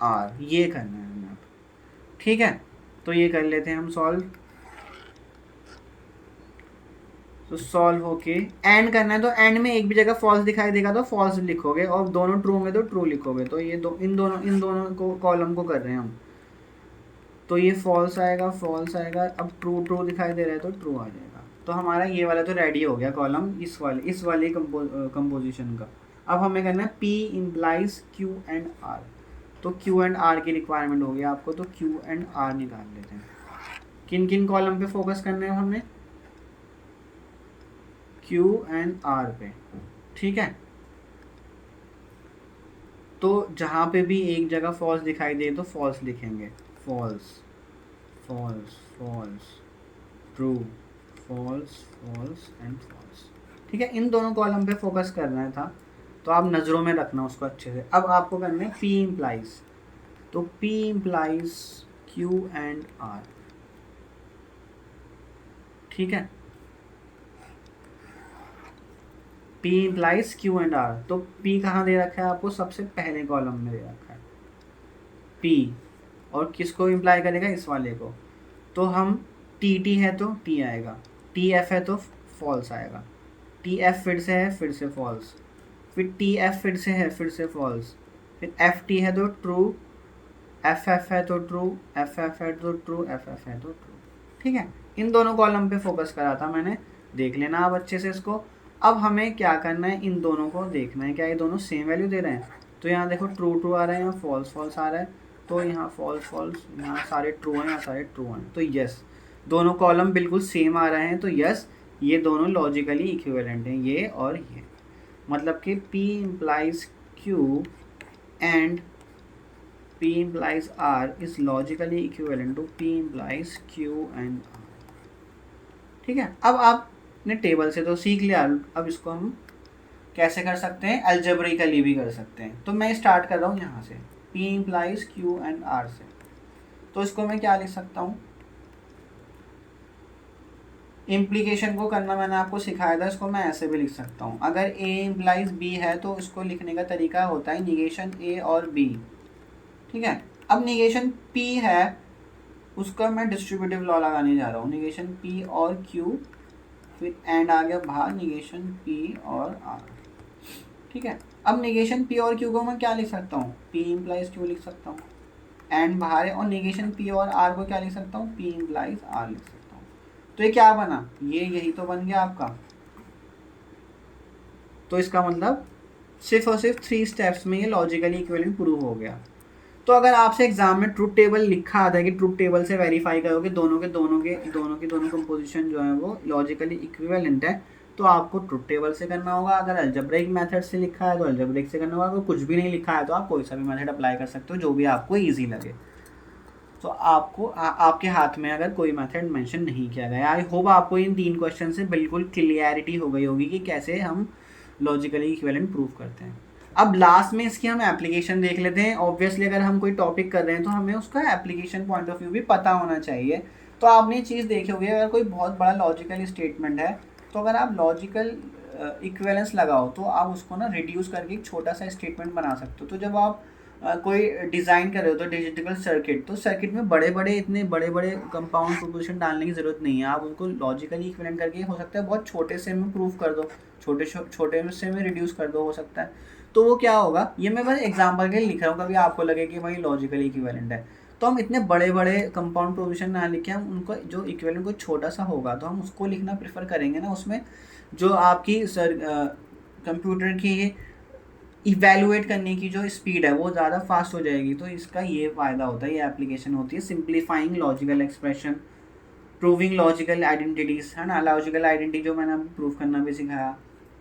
R, ये करना है हमें। ठीक है, तो ये कर लेते हैं हम सॉल्व। तो सॉल्व होके एंड करना है, तो एंड में एक भी जगह फॉल्स दिखाई देगा तो फॉल्स लिखोगे, और दोनों ट्रू होंगे तो ट्रू लिखोगे। तो ये इन दोनों को कॉलम को कर रहे हैं हम। तो ये फॉल्स आएगा, फॉल्स आएगा। अब ट्रू ट्रू दिखाई दे रहा है तो ट्रू आ जाएगा। तो हमारा ये वाला तो रेडी हो गया कॉलम, इस वाले कंपोजिशन का। अब हमें करना है P implies Q and R। तो Q एंड R की रिक्वायरमेंट होगी आपको, तो Q एंड R निकाल लेते हैं। किन किन कॉलम पे फोकस करना है हमें, Q एंड R पे। ठीक है, तो जहाँ पे भी एक जगह फॉल्स दिखाई दे तो फॉल्स लिखेंगे, false false false true false false and false. ठीक है, इन दोनों कॉलम पे फोकस करना था, तो आप नज़रों में रखना उसको अच्छे से। अब आपको करना है P इम्प्लाइज, तो P implies Q and R। ठीक है, P implies Q and R। तो P कहाँ दे रखा है आपको, सबसे पहले कॉलम में दे रखा है P, और किसको इम्प्लाई करेगा, इस वाले को। तो हम TT है तो T आएगा, TF है तो फॉल्स आएगा, TF फिर से है, फिर से फॉल्स, फिर TF फिर से है, फिर से फॉल्स, फिर FT है तो ट्रू, एफ एफ है तो ट्रू, एफ एफ है तो ट्रू, एफ एफ है तो ट्रू। ठीक है, इन दोनों कॉलम पे फोकस करा था मैंने, देख लेना आप अच्छे से इसको। अब हमें क्या करना है, इन दोनों को देखना है क्या ये दोनों सेम वैल्यू दे रहे हैं। तो यहाँ देखो ट्रू ट्रू आ रहा है, यहाँ फॉल्स फॉल्स आ रहा है, तो यहाँ फॉल्स फॉल्स, यहाँ सारे ट्रू हैं, यहाँ सारे ट्रू हैं, तो यस दोनों कॉलम बिल्कुल सेम आ रहे हैं, तो यस ये दोनों लॉजिकली इक्विवेलेंट हैं, ये और ये। मतलब कि P implies Q and P implies R is logically equivalent to P implies Q and R। ठीक है, अब आपने टेबल से तो सीख लिया, अब इसको हम कैसे कर सकते हैं, अलजेब्रिकली भी कर सकते हैं। तो मैं स्टार्ट कर रहा हूँ यहाँ से, P implies Q and R से। तो इसको मैं क्या लिख सकता हूँ, इम्प्लीकेशन को करना मैंने आपको सिखाया था, इसको मैं ऐसे भी लिख सकता हूँ। अगर A implies B है तो इसको लिखने का तरीका होता है निगेशन A और B। ठीक है, अब निगेशन P है उसका मैं डिस्ट्रीब्यूटिव लॉ लगाने जा रहा हूँ, निगेशन P और Q, फिर एंड आ गया बाहर निगेशन P और R। ठीक है, अब निगेशन P और Q को मैं क्या लिख सकता हूँ, P implies Q लिख सकता हूँ, एंड बाहर है, और निगेशन P और R को क्या लिख सकता हूँ, P implies R लिख सकता हूँ। तो ये क्या बना, ये यही तो बन गया आपका। तो इसका मतलब सिर्फ और सिर्फ 3 स्टेप्स में ये लॉजिकली इक्विवेलेंट प्रूव हो गया। तो अगर आपसे एग्जाम में ट्रुथ टेबल लिखा आता है कि ट्रुथ टेबल से वेरीफाई करो कि दोनों की दोनों कंपोजिशन जो है वो लॉजिकली इक्विवेलेंट है, तो आपको ट्रुथ टेबल से करना होगा। अगर अलजेब्रिक मेथड से लिखा है तो अलजेब्रिक से करना होगा, अगर कुछ भी नहीं लिखा है तो आप कोई सा भी मेथड अप्लाई कर सकते हो जो भी आपको ईजी लगे। तो आपको आपके हाथ में अगर कोई मेथड मेंशन नहीं किया गया। आई होप आपको इन 3 क्वेश्चन से बिल्कुल क्लियरिटी हो गई होगी कि कैसे हम लॉजिकली इक्विवेलेंट प्रूव करते हैं। अब लास्ट में इसकी हम एप्लीकेशन देख लेते हैं। ऑब्वियसली अगर हम कोई टॉपिक कर रहे हैं तो हमें उसका एप्लीकेशन पॉइंट ऑफ व्यू भी पता होना चाहिए। तो आपने चीज़ देखी होगी, अगर कोई बहुत बड़ा लॉजिकल स्टेटमेंट है तो अगर आप लॉजिकल इक्विवेलेंस लगाओ तो आप उसको ना रिड्यूस करके एक छोटा सा स्टेटमेंट बना सकते हो। तो जब आप कोई डिज़ाइन कर रहे हो तो डिजिटल सर्किट, तो सर्किट में इतने बड़े बड़े कंपाउंड प्रोपोजिशन डालने की ज़रूरत नहीं है। आप उनको लॉजिकली इक्विवेलेंट करके हो सकता है बहुत छोटे से में प्रूफ कर दो, छोटे से में रिड्यूस कर दो, हो सकता है। तो वो क्या होगा, ये मैं बस एग्जांपल के लिए लिख रहा हूँ, कभी आपको लगे कि भाई लॉजिकली इक्विवेलेंट है तो हम इतने बड़े बड़े कंपाउंड प्रोपोजिशन ना लिखे, हम उनको जो इक्विवेलेंट को छोटा सा होगा तो हम उसको लिखना प्रेफर करेंगे ना। उसमें जो आपकी कंप्यूटर की इवैल्यूएट करने की जो स्पीड है वो ज़्यादा फास्ट हो जाएगी। तो इसका ये फ़ायदा होता है, ये एप्लीकेशन होती है simplifying logical expression, proving logical identities, है ना। लॉजिकल आइडेंटिटी जो मैंने आपको प्रूव करना भी सिखाया,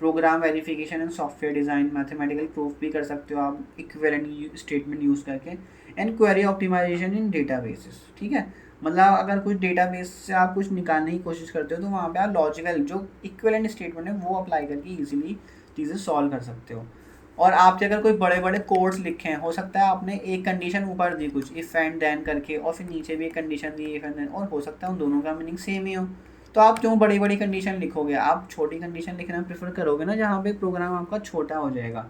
program verification and software design, mathematical proof भी कर सकते हो आप इक्विवेलेंट स्टेटमेंट यूज़ करके, and query optimisation in databases. ठीक है, मतलब अगर कुछ डेटाबेस से आप कुछ निकालने की कोशिश करते हो तो वहाँ पे आप लॉजिकल जो इक्विवेलेंट स्टेटमेंट है वो अप्लाई करके इजीली चीज़ें सॉल्व कर सकते हो। और आपके अगर कोई बड़े बड़े कोड्स लिखे हैं, हो सकता है आपने एक कंडीशन ऊपर दी कुछ इफ़ एंड देन करके, और फिर नीचे भी एक कंडीशन दी इफ़ एंड देन, और हो सकता है उन दोनों का मीनिंग सेम ही हो। तो आप क्यों बड़ी बड़ी कंडीशन लिखोगे, आप छोटी कंडीशन लिखना प्रेफर करोगे ना, जहाँ पे प्रोग्राम आपका छोटा हो जाएगा।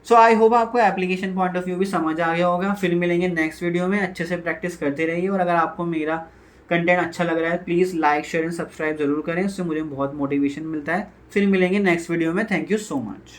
सो आई होप आपको एप्लीकेशन पॉइंट ऑफ व्यू भी समझ आ गया होगा। फिर मिलेंगे नेक्स्ट वीडियो में, अच्छे से प्रैक्टिस करते रहिए। और अगर आपको मेरा कंटेंट अच्छा लग रहा है please like share and subscribe जरूर करें, उससे मुझे बहुत मोटिवेशन मिलता है। फिर मिलेंगे नेक्स्ट वीडियो में, थैंक यू सो मच।